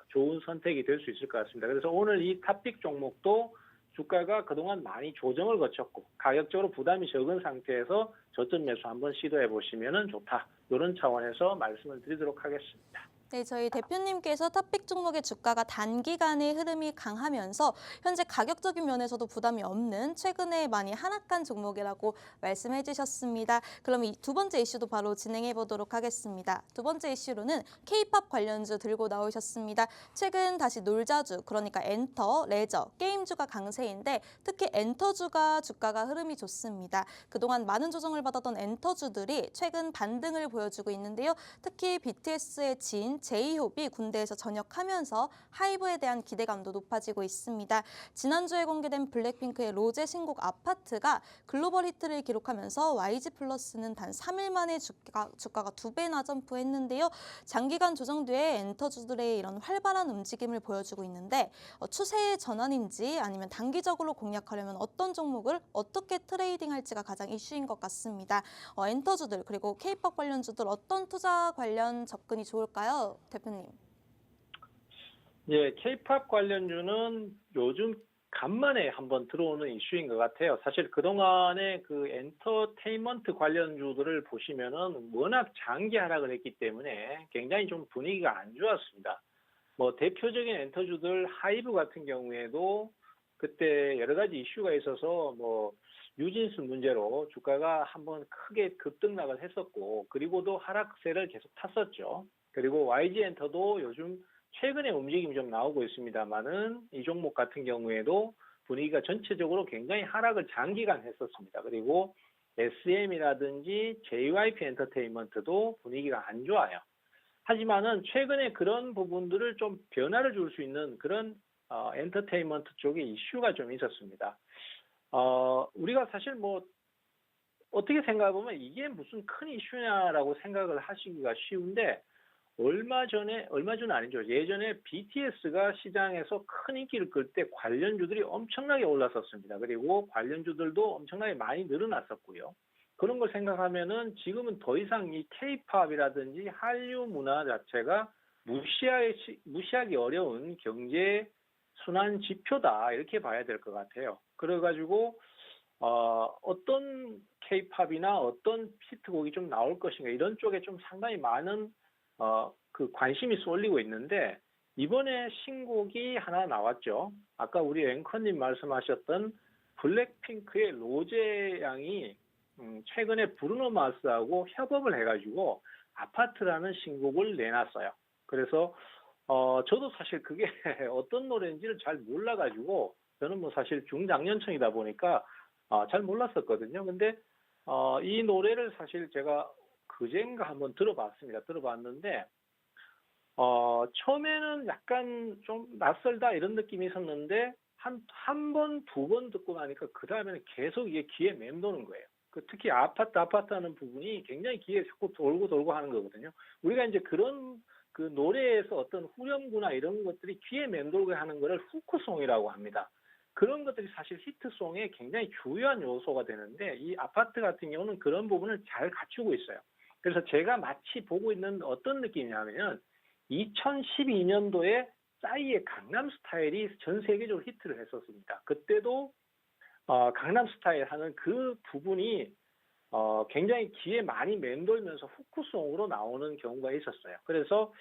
좋은 선택이 될 수 있을 것 같습니다. 그래서 오늘 이 탑픽 종목도 주가가 그동안 많이 조정을 거쳤고 가격적으로 부담이 적은 상태에서 저점 매수 한번 시도해 보시면 좋다. 이런 차원에서 말씀을 드리도록 하겠습니다. 네, 저희 대표님께서 탑픽 종목의 주가가 단기간에 흐름이 강하면서 현재 가격적인 면에서도 부담이 없는 최근에 많이 하락한 종목이라고 말씀해 주셨습니다. 그럼 이 2번째 이슈도 바로 진행해 보도록 하겠습니다. 2번째 이슈로는 K-팝 관련주 들고 나오셨습니다. 최근 다시 놀자주, 그러니까 엔터, 레저, 게임주가 강세인데 특히 엔터주가 주가가 흐름이 좋습니다. 그동안 많은 조정을 받았던 엔터주들이 최근 반등을 보여주고 있는데요. 특히 BTS의 진, 제이홉이 군대에서 전역하면서 하이브에 대한 기대감도 높아지고 있습니다. 지난주에 공개된 블랙핑크의 로제 신곡 아파트가 글로벌 히트를 기록하면서 YG 플러스는 단 3일 만에 주가가 2배나 점프했는데요. 장기간 조정 뒤에 엔터주들의 이런 활발한 움직임을 보여주고 있는데 추세의 전환인지 아니면 단기적으로 공략하려면 어떤 종목을 어떻게 트레이딩할지가 가장 이슈인 것 같습니다. 엔터주들 그리고 K-팝 관련주들 어떤 투자 관련 접근이 좋을까요? 대표님. 예, K-팝 관련주는 요즘 간만에 한번 들어오는 이슈인 것 같아요. 사실 그동안에 그 엔터테인먼트 관련주들을 보시면은 워낙 장기 하락을 했기 때문에 굉장히 좀 분위기가 안 좋았습니다. 뭐 대표적인 엔터주들 하이브 같은 경우에도 그때 여러 가지 이슈가 있어서 뭐 뉴진스 문제로 주가가 한번 크게 급등락을 했었고 그리고도 하락세를 계속 탔었죠. 그리고 YG 엔터도 요즘 최근에 움직임이 좀 나오고 있습니다만은 이 종목 같은 경우에도 분위기가 전체적으로 굉장히 하락을 장기간 했었습니다. 그리고 SM이라든지 JYP 엔터테인먼트도 분위기가 안 좋아요. 하지만은 최근에 그런 부분들을 좀 변화를 줄 수 있는 그런 엔터테인먼트 쪽에 이슈가 좀 있었습니다. 우리가 사실 뭐 어떻게 생각해 보면 이게 무슨 큰 이슈냐라고 생각을 하시기가 쉬운데 얼마 전 아니죠. 예전에 BTS가 시장에서 큰 인기를 끌 때 관련주들이 엄청나게 올랐었습니다. 그리고 관련주들도 엄청나게 많이 늘어났었고요. 그런 걸 생각하면은 지금은 더 이상 이 K-팝이라든지 한류 문화 자체가 무시하기 어려운 경제 순환 지표다 이렇게 봐야 될 것 같아요. 그래가지고 어떤 K-팝이나 어떤 히트곡이 좀 나올 것인가 이런 쪽에 좀 상당히 많은 그 관심이 쏠리고 있는데 이번에 신곡이 하나 나왔죠. 아까 우리 앵커님 말씀하셨던 블랙핑크의 로제 양이 최근에 브루노 마스하고 협업을 해가지고 아파트라는 신곡을 내놨어요. 그래서 저도 사실 그게 어떤 노래인지를 잘 몰라가지고 저는 뭐 사실 중장년층이다 보니까 잘 몰랐었거든요. 근데 이 노래를 사실 제가 그젠가 한번 들어봤습니다. 들어봤는데 처음에는 약간 좀 낯설다 이런 느낌이 있었는데 한 번, 두 번 듣고 나니까 그 다음에는 계속 이게 귀에 맴도는 거예요. 특히 아파트 하는 부분이 굉장히 귀에 자꾸 돌고 하는 거거든요. 우리가 이제 그런 그 노래에서 어떤 후렴구나 이런 것들이 귀에 맴돌게 하는 거를 후크송이라고 합니다. 그런 것들이 사실 히트송의 굉장히 중요한 요소가 되는데 이 아파트 같은 경우는 그런 부분을 잘 갖추고 있어요. 그래서 제가 마치 보고 있는 어떤 느낌이냐면 2012년도에 싸이의 강남스타일이 전 세계적으로 히트를 했었습니다. 그때도 강남스타일 하는 그 부분이 굉장히 귀에 많이 맴돌면서 후크송으로 나오는 경우가 있었어요. 그래서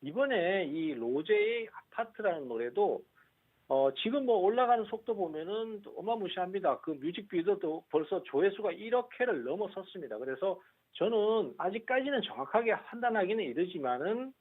이번에 이 로제의 아파트라는 노래도 지금 뭐 올라가는 속도 보면은 어마무시합니다. 그 뮤직비디오도 벌써 조회수가 1억 회를 넘어섰습니다. 그래서 저는 아직까지는 정확하게 판단하기는 이르지만은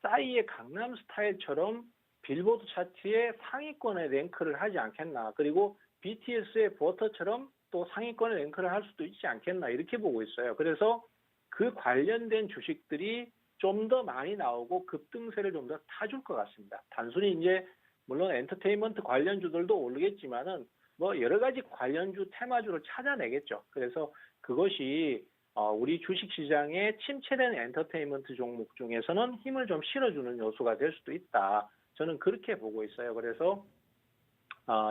싸이의 강남스타일처럼 빌보드 차트의 상위권에 랭크를 하지 않겠나. 그리고 BTS의 버터처럼 또 상위권에 랭크를 할 수도 있지 않겠나 이렇게 보고 있어요. 그래서 그 관련된 주식들이 좀 더 많이 나오고 급등세를 좀 더 타줄 것 같습니다. 단순히 이제 물론 엔터테인먼트 관련주들도 오르겠지만은 뭐 여러 가지 관련주 테마주를 찾아내겠죠. 그래서 그것이 우리 주식시장의 침체된 엔터테인먼트 종목 중에서는 힘을 좀 실어주는 요소가 될 수도 있다. 저는 그렇게 보고 있어요. 그래서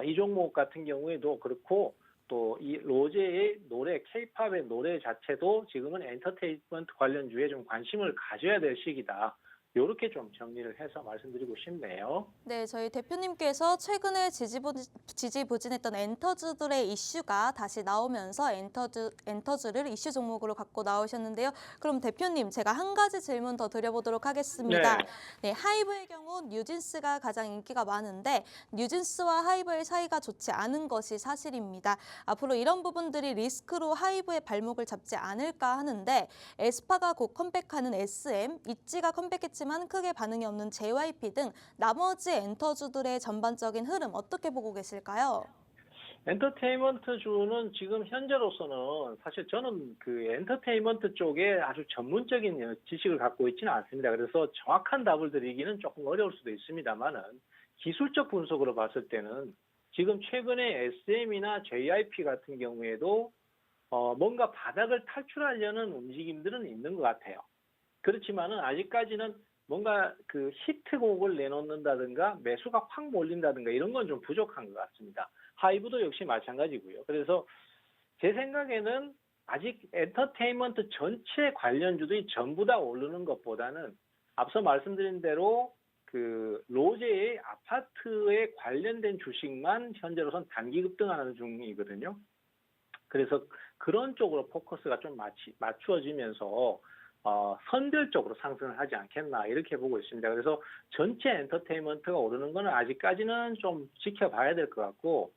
이 종목 같은 경우에도 그렇고 또 이 로제의 노래, K-팝의 노래 자체도 지금은 엔터테인먼트 관련주에 좀 관심을 가져야 될 시기다. 이렇게 좀 정리를 해서 말씀드리고 싶네요. 네, 저희 대표님께서 최근에 지지부진했던 엔터주들의 이슈가 다시 나오면서 엔터주를 이슈 종목으로 갖고 나오셨는데요. 그럼 대표님, 제가 한 가지 질문 더 드려보도록 하겠습니다. 네. 네, 하이브의 경우 뉴진스가 가장 인기가 많은데 뉴진스와 하이브의 사이가 좋지 않은 것이 사실입니다. 앞으로 이런 부분들이 리스크로 하이브의 발목을 잡지 않을까 하는데 에스파가 곧 컴백하는 SM, 있지가 컴백했지만 크게 반응이 없는 JYP 등 나머지 엔터주들의 전반적인 흐름 어떻게 보고 계실까요? 엔터테인먼트주는 지금 현재로서는 사실 저는 그 엔터테인먼트 쪽에 아주 전문적인 지식을 갖고 있지는 않습니다. 그래서 정확한 답을 드리기는 조금 어려울 수도 있습니다만은 기술적 분석으로 봤을 때는 지금 최근에 SM이나 JYP 같은 경우에도 뭔가 바닥을 탈출하려는 움직임들은 있는 것 같아요. 그렇지만은 아직까지는 뭔가 그 히트곡을 내놓는다든가 매수가 확 몰린다든가 이런 건 좀 부족한 것 같습니다. 하이브도 역시 마찬가지고요. 그래서 제 생각에는 아직 엔터테인먼트 전체 관련주들이 전부 다 오르는 것보다는 앞서 말씀드린 대로 그 로제의 아파트에 관련된 주식만 현재로선 단기 급등하는 중이거든요. 그래서 그런 쪽으로 포커스가 좀 맞추어지면서 선별적으로 상승을 하지 않겠나 이렇게 보고 있습니다. 그래서 전체 엔터테인먼트가 오르는 거는 아직까지는 좀 지켜봐야 될 것 같고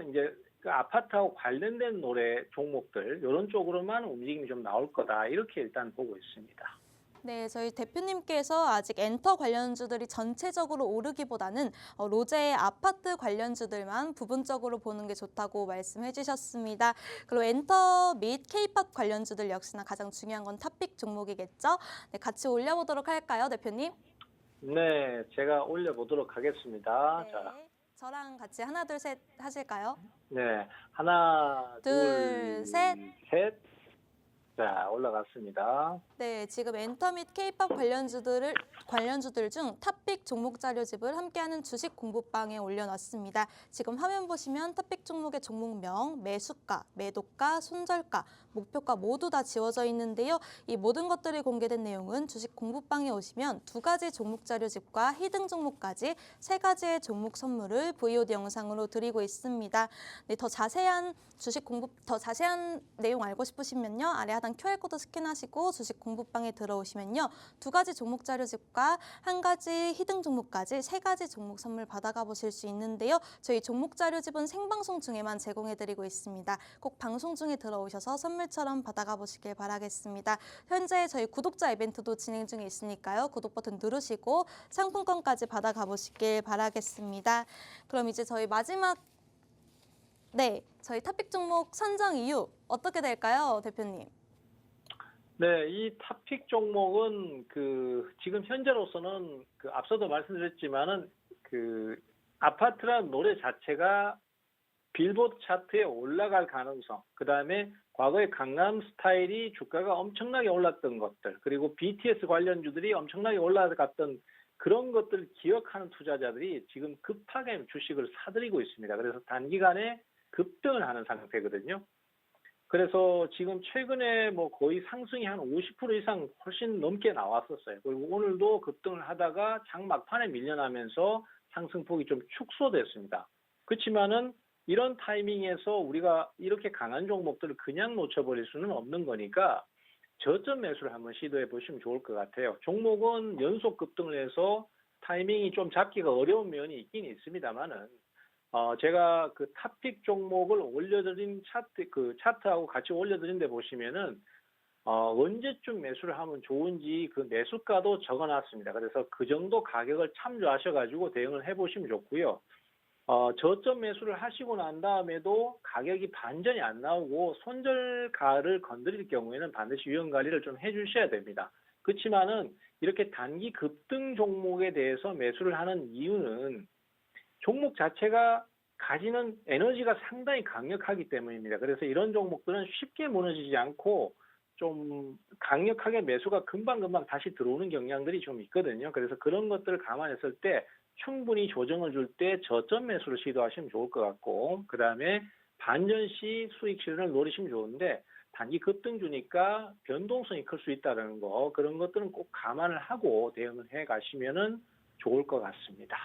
이제 그 아파트하고 관련된 노래 종목들 이런 쪽으로만 움직임이 좀 나올 거다 이렇게 일단 보고 있습니다. 네, 저희 대표님께서 아직 엔터 관련주들이 전체적으로 오르기보다는 로제의 아파트 관련주들만 부분적으로 보는 게 좋다고 말씀해 주셨습니다. 그리고 엔터 및 K-팝 관련주들 역시나 가장 중요한 건 탑픽 종목이겠죠? 네, 같이 올려보도록 할까요, 대표님? 네, 제가 올려보도록 하겠습니다. 네. 자, 저랑 같이 하나, 둘, 셋 하실까요? 네, 하나, 둘, 셋. 셋. 자, 올라갔습니다. 네, 지금 엔터 및 K-팝 관련주들 중 탑픽 종목 자료집을 함께하는 주식 공부방에 올려놨습니다. 지금 화면 보시면 탑픽 종목의 종목명, 매수가, 매도가, 손절가, 목표가 모두 다 지워져 있는데요. 이 모든 것들이 공개된 내용은 주식 공부방에 오시면 2가지 종목 자료집과 히든 종목까지 3가지의 종목 선물을 VOD 영상으로 드리고 있습니다. 네, 더 자세한 내용 알고 싶으시면요. 아래 하단 QR코드 스캔하시고 주식 공부방에 들어오시면요. 2가지 종목 자료집과 1가지 히든 종목까지 3가지 종목 선물 받아가 보실 수 있는데요. 저희 종목 자료집은 생방송 중에만 제공해드리고 있습니다. 꼭 방송 중에 들어오셔서 선물처럼 받아가 보시길 바라겠습니다. 현재 저희 구독자 이벤트도 진행 중에 있으니까요. 구독 버튼 누르시고 상품권까지 받아가 보시길 바라겠습니다. 그럼 이제 저희 마지막 저희 탑픽 종목 선정 이유 어떻게 될까요, 대표님? 네, 이 탑픽 종목은 지금 현재로서는 앞서도 말씀드렸지만은 아파트라는 노래 자체가 빌보드 차트에 올라갈 가능성, 그 다음에 과거에 강남 스타일이 주가가 엄청나게 올랐던 것들, 그리고 BTS 관련주들이 엄청나게 올라갔던 그런 것들을 기억하는 투자자들이 지금 급하게 주식을 사들이고 있습니다. 그래서 단기간에 급등을 하는 상태거든요. 그래서 지금 최근에 거의 상승이 한 50% 이상 훨씬 넘게 나왔었어요. 그리고 오늘도 급등을 하다가 장 막판에 밀려나면서 상승폭이 좀 축소됐습니다. 그렇지만은 이런 타이밍에서 우리가 이렇게 강한 종목들을 그냥 놓쳐버릴 수는 없는 거니까 저점 매수를 한번 시도해 보시면 좋을 것 같아요. 종목은 연속 급등을 해서 타이밍이 좀 잡기가 어려운 면이 있긴 있습니다만은 제가 탑픽 종목을 올려드린 차트하고 같이 올려드린 데 보시면은 언제쯤 매수를 하면 좋은지 그 매수가도 적어놨습니다. 그래서 그 정도 가격을 참조하셔가지고 대응을 해보시면 좋고요. 저점 매수를 하시고 난 다음에도 가격이 반전이 안 나오고 손절가를 건드릴 경우에는 반드시 위험 관리를 좀 해주셔야 됩니다. 그렇지만은 이렇게 단기 급등 종목에 대해서 매수를 하는 이유는 종목 자체가 가지는 에너지가 상당히 강력하기 때문입니다. 그래서 이런 종목들은 쉽게 무너지지 않고 좀 강력하게 매수가 금방금방 다시 들어오는 경향들이 좀 있거든요. 그래서 그런 것들을 감안했을 때 충분히 조정을 줄 때 저점 매수를 시도하시면 좋을 것 같고, 그 다음에 반전 시 수익 실현을 노리시면 좋은데 단기 급등 주니까 변동성이 클 수 있다는 거, 그런 것들은 꼭 감안을 하고 대응을 해 가시면은 좋을 것 같습니다.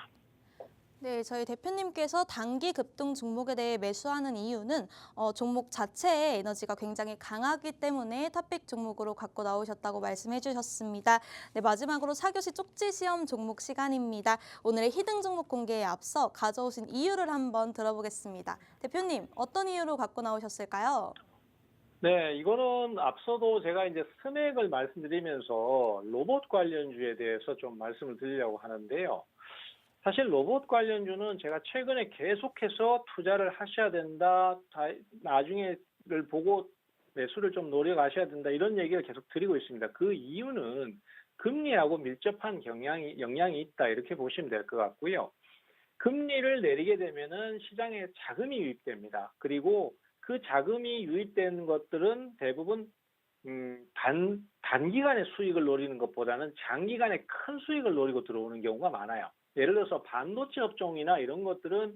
네, 저희 대표님께서 단기 급등 종목에 대해 매수하는 이유는 종목 자체의 에너지가 굉장히 강하기 때문에 탑픽 종목으로 갖고 나오셨다고 말씀해 주셨습니다. 네, 마지막으로 4교시 쪽지 시험 종목 시간입니다. 오늘의 히든 종목 공개에 앞서 가져오신 이유를 한번 들어보겠습니다. 대표님, 어떤 이유로 갖고 나오셨을까요? 네, 이거는 앞서도 제가 이제 스맥을 말씀드리면서 로봇 관련주에 대해서 좀 말씀을 드리려고 하는데요. 사실 로봇 관련주는 제가 최근에 계속해서 투자를 하셔야 된다, 나중에를 보고 매수를 좀 노려가셔야 된다, 이런 얘기를 계속 드리고 있습니다. 그 이유는 금리하고 밀접한 영향이 있다, 이렇게 보시면 될 것 같고요. 금리를 내리게 되면은 시장에 자금이 유입됩니다. 그리고 그 자금이 유입되는 것들은 대부분 단기간의 수익을 노리는 것보다는 장기간에 큰 수익을 노리고 들어오는 경우가 많아요. 예를 들어서 반도체 업종이나 이런 것들은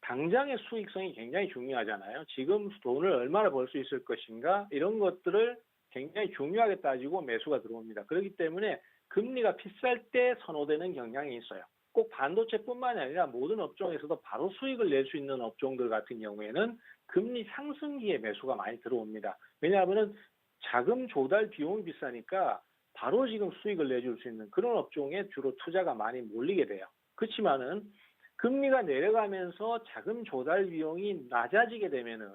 당장의 수익성이 굉장히 중요하잖아요. 지금 돈을 얼마나 벌 수 있을 것인가, 이런 것들을 굉장히 중요하게 따지고 매수가 들어옵니다. 그렇기 때문에 금리가 비쌀 때 선호되는 경향이 있어요. 꼭 반도체뿐만이 아니라 모든 업종에서도 바로 수익을 낼 수 있는 업종들 같은 경우에는 금리 상승기에 매수가 많이 들어옵니다. 왜냐하면 자금 조달 비용이 비싸니까 바로 지금 수익을 내줄 수 있는 그런 업종에 주로 투자가 많이 몰리게 돼요. 그렇지만은 금리가 내려가면서 자금 조달 비용이 낮아지게 되면은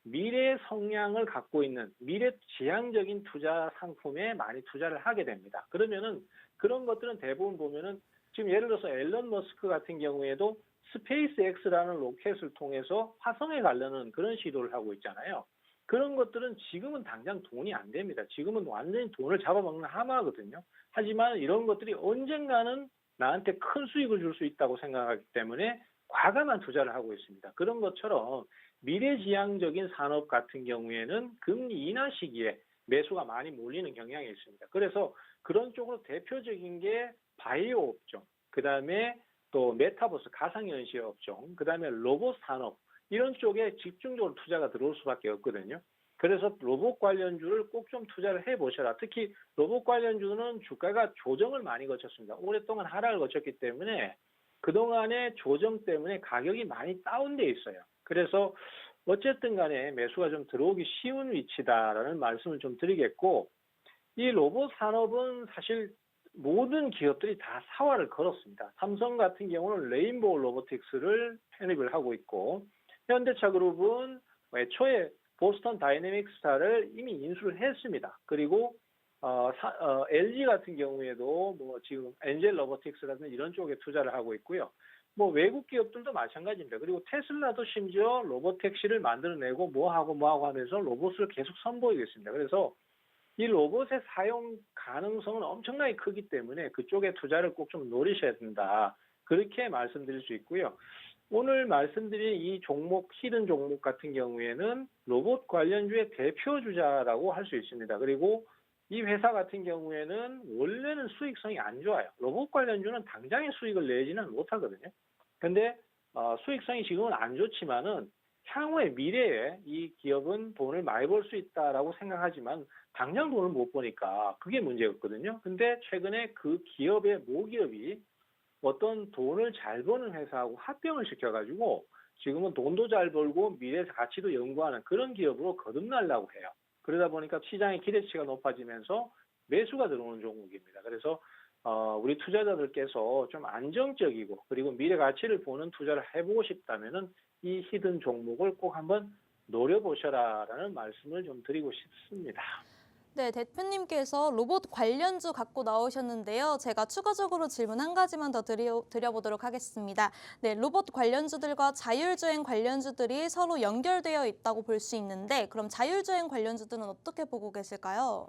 미래 성향을 갖고 있는 미래 지향적인 투자 상품에 많이 투자를 하게 됩니다. 그러면은 그런 것들은 대부분 보면은 지금 예를 들어서 앨런 머스크 같은 경우에도 스페이스 X라는 로켓을 통해서 화성에 가려는 그런 시도를 하고 있잖아요. 그런 것들은 지금은 당장 돈이 안 됩니다. 지금은 완전히 돈을 잡아먹는 하마거든요. 하지만 이런 것들이 언젠가는 나한테 큰 수익을 줄 수 있다고 생각하기 때문에 과감한 투자를 하고 있습니다. 그런 것처럼 미래지향적인 산업 같은 경우에는 금리 인하 시기에 매수가 많이 몰리는 경향이 있습니다. 그래서 그런 쪽으로 대표적인 게 바이오 업종, 그 다음에 또 메타버스 가상현실 업종, 그 다음에 로봇 산업 이런 쪽에 집중적으로 투자가 들어올 수밖에 없거든요. 그래서 로봇 관련주를 꼭 좀 투자를 해보셔라. 특히 로봇 관련주는 주가가 조정을 많이 거쳤습니다. 오랫동안 하락을 거쳤기 때문에 그동안의 조정 때문에 가격이 많이 다운돼 있어요. 그래서 어쨌든 간에 매수가 좀 들어오기 쉬운 위치다라는 말씀을 좀 드리겠고, 이 로봇 산업은 사실 모든 기업들이 다 사활을 걸었습니다. 삼성 같은 경우는 레인보우 로보틱스를 편입을 하고 있고, 현대차 그룹은 애초에 보스턴 다이내믹스사를 이미 인수를 했습니다. 그리고 LG 같은 경우에도 뭐 지금 엔젤 로보틱스라든지 이런 쪽에 투자를 하고 있고요. 뭐 외국 기업들도 마찬가지입니다. 그리고 테슬라도 심지어 로봇 택시를 만들어내고 뭐하고 하면서 로봇을 계속 선보이고 있습니다. 그래서 이 로봇의 사용 가능성은 엄청나게 크기 때문에 그쪽에 투자를 꼭 좀 노리셔야 된다. 그렇게 말씀드릴 수 있고요. 오늘 말씀드린 이 종목, 히든 종목 같은 경우에는 로봇 관련주의 대표 주자라고 할 수 있습니다. 그리고 이 회사 같은 경우에는 원래는 수익성이 안 좋아요. 로봇 관련주는 당장의 수익을 내지는 못하거든요. 근데 수익성이 지금은 안 좋지만은 향후의 미래에 이 기업은 돈을 많이 벌 수 있다라고 생각하지만 당장 돈을 못 버니까 그게 문제였거든요. 근데 최근에 그 기업의 모기업이 어떤 돈을 잘 버는 회사하고 합병을 시켜가지고 지금은 돈도 잘 벌고 미래 가치도 연구하는 그런 기업으로 거듭나려고 해요. 그러다 보니까 시장의 기대치가 높아지면서 매수가 들어오는 종목입니다. 그래서 우리 투자자들께서 좀 안정적이고 그리고 미래 가치를 보는 투자를 해보고 싶다면은 이 히든 종목을 꼭 한번 노려보셔라라는 말씀을 좀 드리고 싶습니다. 네, 대표님께서 로봇 관련주 갖고 나오셨는데요. 제가 추가적으로 질문 한 가지만 더 드려보도록 하겠습니다. 네, 로봇 관련주들과 자율주행 관련주들이 서로 연결되어 있다고 볼 수 있는데 그럼 자율주행 관련주들은 어떻게 보고 계실까요?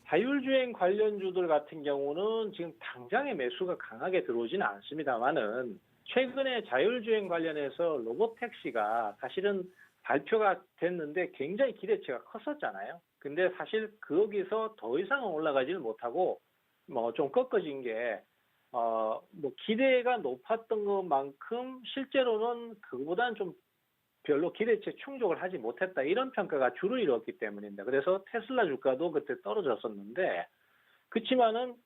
자율주행 관련주들 같은 경우는 지금 당장의 매수가 강하게 들어오지는 않습니다만은 최근에 자율주행 관련해서 로봇택시가 사실은 발표가 됐는데 굉장히 기대치가 컸었잖아요. 근데 사실 거기서 더 이상은 올라가지는 못하고 뭐 좀 꺾어진 게 뭐 기대가 높았던 것만큼 실제로는 그거보다는 좀 별로 기대치에 충족을 하지 못했다 이런 평가가 주를 이뤘기 때문입니다. 그래서 테슬라 주가도 그때 떨어졌었는데 그렇지만은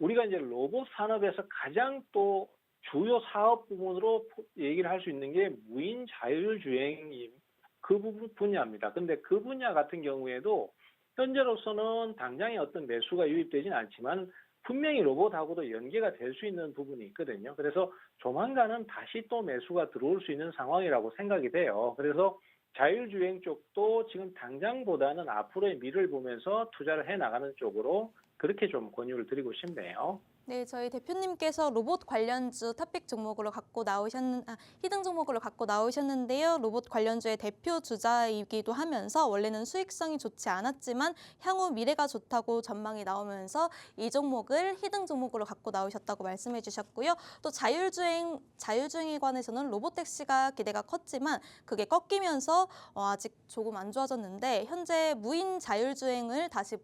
우리가 이제 로봇 산업에서 가장 또 주요 사업 부분으로 얘기를 할 수 있는 게 무인 자율주행 그 부분 분야입니다. 근데 그 분야 같은 경우에도 현재로서는 당장의 어떤 매수가 유입되지는 않지만 분명히 로봇하고도 연계가 될 수 있는 부분이 있거든요. 그래서 조만간은 다시 또 매수가 들어올 수 있는 상황이라고 생각이 돼요. 그래서 자율주행 쪽도 지금 당장보다는 앞으로의 미래를 보면서 투자를 해나가는 쪽으로 그렇게 좀 권유를 드리고 싶네요. 네, 저희 대표님께서 로봇 관련주 탑픽 종목으로 히든 종목으로 갖고 나오셨는데요. 로봇 관련주의 대표 주자이기도 하면서 원래는 수익성이 좋지 않았지만 향후 미래가 좋다고 전망이 나오면서 이 종목을 히든 종목으로 갖고 나오셨다고 말씀해 주셨고요. 또 자율주행에 관해서는 로봇택시가 기대가 컸지만 그게 꺾이면서 아직 조금 안 좋아졌는데 현재 무인 자율주행을 다시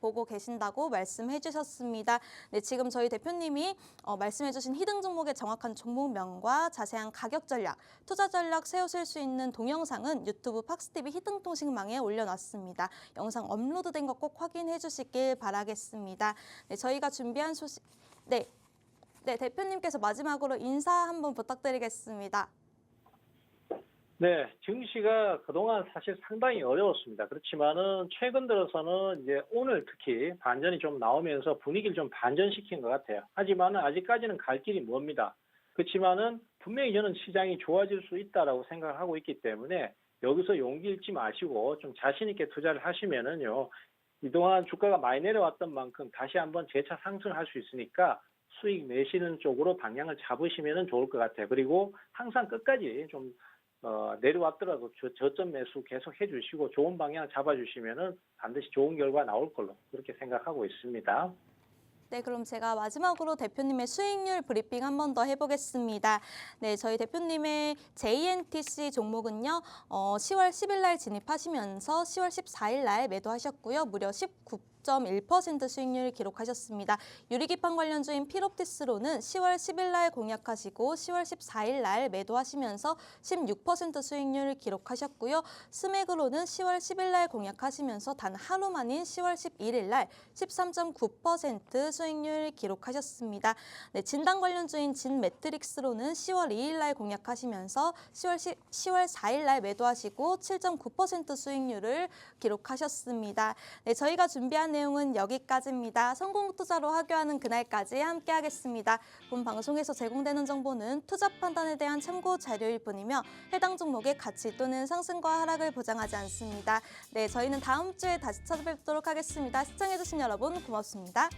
보고 계신다고 말씀해 주셨습니다. 네, 지금 저희 대표님이 말씀해 주신 히든 종목의 정확한 종목명과 자세한 가격 전략, 투자 전략 세우실 수 있는 동영상은 유튜브 팍스TV 히든 통신망에 올려놨습니다. 영상 업로드된 거 꼭 확인해 주시길 바라겠습니다. 네, 저희가 준비한 소식, 네, 대표님께서 마지막으로 인사 한번 부탁드리겠습니다. 네, 증시가 그동안 사실 상당히 어려웠습니다. 그렇지만은 최근 들어서는 이제 오늘 특히 반전이 좀 나오면서 분위기를 좀 반전시킨 것 같아요. 하지만은 아직까지는 갈 길이 멉니다. 그렇지만은 분명히 저는 시장이 좋아질 수 있다라고 생각을 하고 있기 때문에 여기서 용기 잃지 마시고 좀 자신 있게 투자를 하시면은요. 이동안 주가가 많이 내려왔던 만큼 다시 한번 재차 상승을 할 수 있으니까 수익 내시는 쪽으로 방향을 잡으시면 좋을 것 같아요. 그리고 항상 끝까지 좀 내려왔더라도 저점 매수 계속 해주시고 좋은 방향 잡아주시면은 반드시 좋은 결과 나올 걸로 그렇게 생각하고 있습니다. 네, 그럼 제가 마지막으로 대표님의 수익률 브리핑 한 번 더 해보겠습니다. 네, 저희 대표님의 JNTC 종목은요, 10월 10일 날 진입하시면서 10월 14일 날 매도하셨고요. 무려 19.1% 수익률을 기록하셨습니다. 유리기판 관련주인 피롭티스로는 10월 10일 날 공략하시고 10월 14일 날 매도하시면서 16% 수익률을 기록하셨고요. 스맥으로는 10월 10일 날 공략하시면서 단 하루 만인 10월 11일 날 13.9% 수익률 기록하셨습니다. 네, 진단 관련주인 진매트릭스로는 10월 2일 날 공략하시면서 10월 4일 날 매도하시고 7.9% 수익률을 기록하셨습니다. 네, 저희가 준비한 내용은 여기까지입니다. 성공 투자로 하교하는 그날까지 함께하겠습니다. 본 방송에서 제공되는 정보는 투자 판단에 대한 참고 자료일 뿐이며 해당 종목의 가치 또는 상승과 하락을 보장하지 않습니다. 네, 저희는 다음 주에 다시 찾아뵙도록 하겠습니다. 시청해주신 여러분 고맙습니다.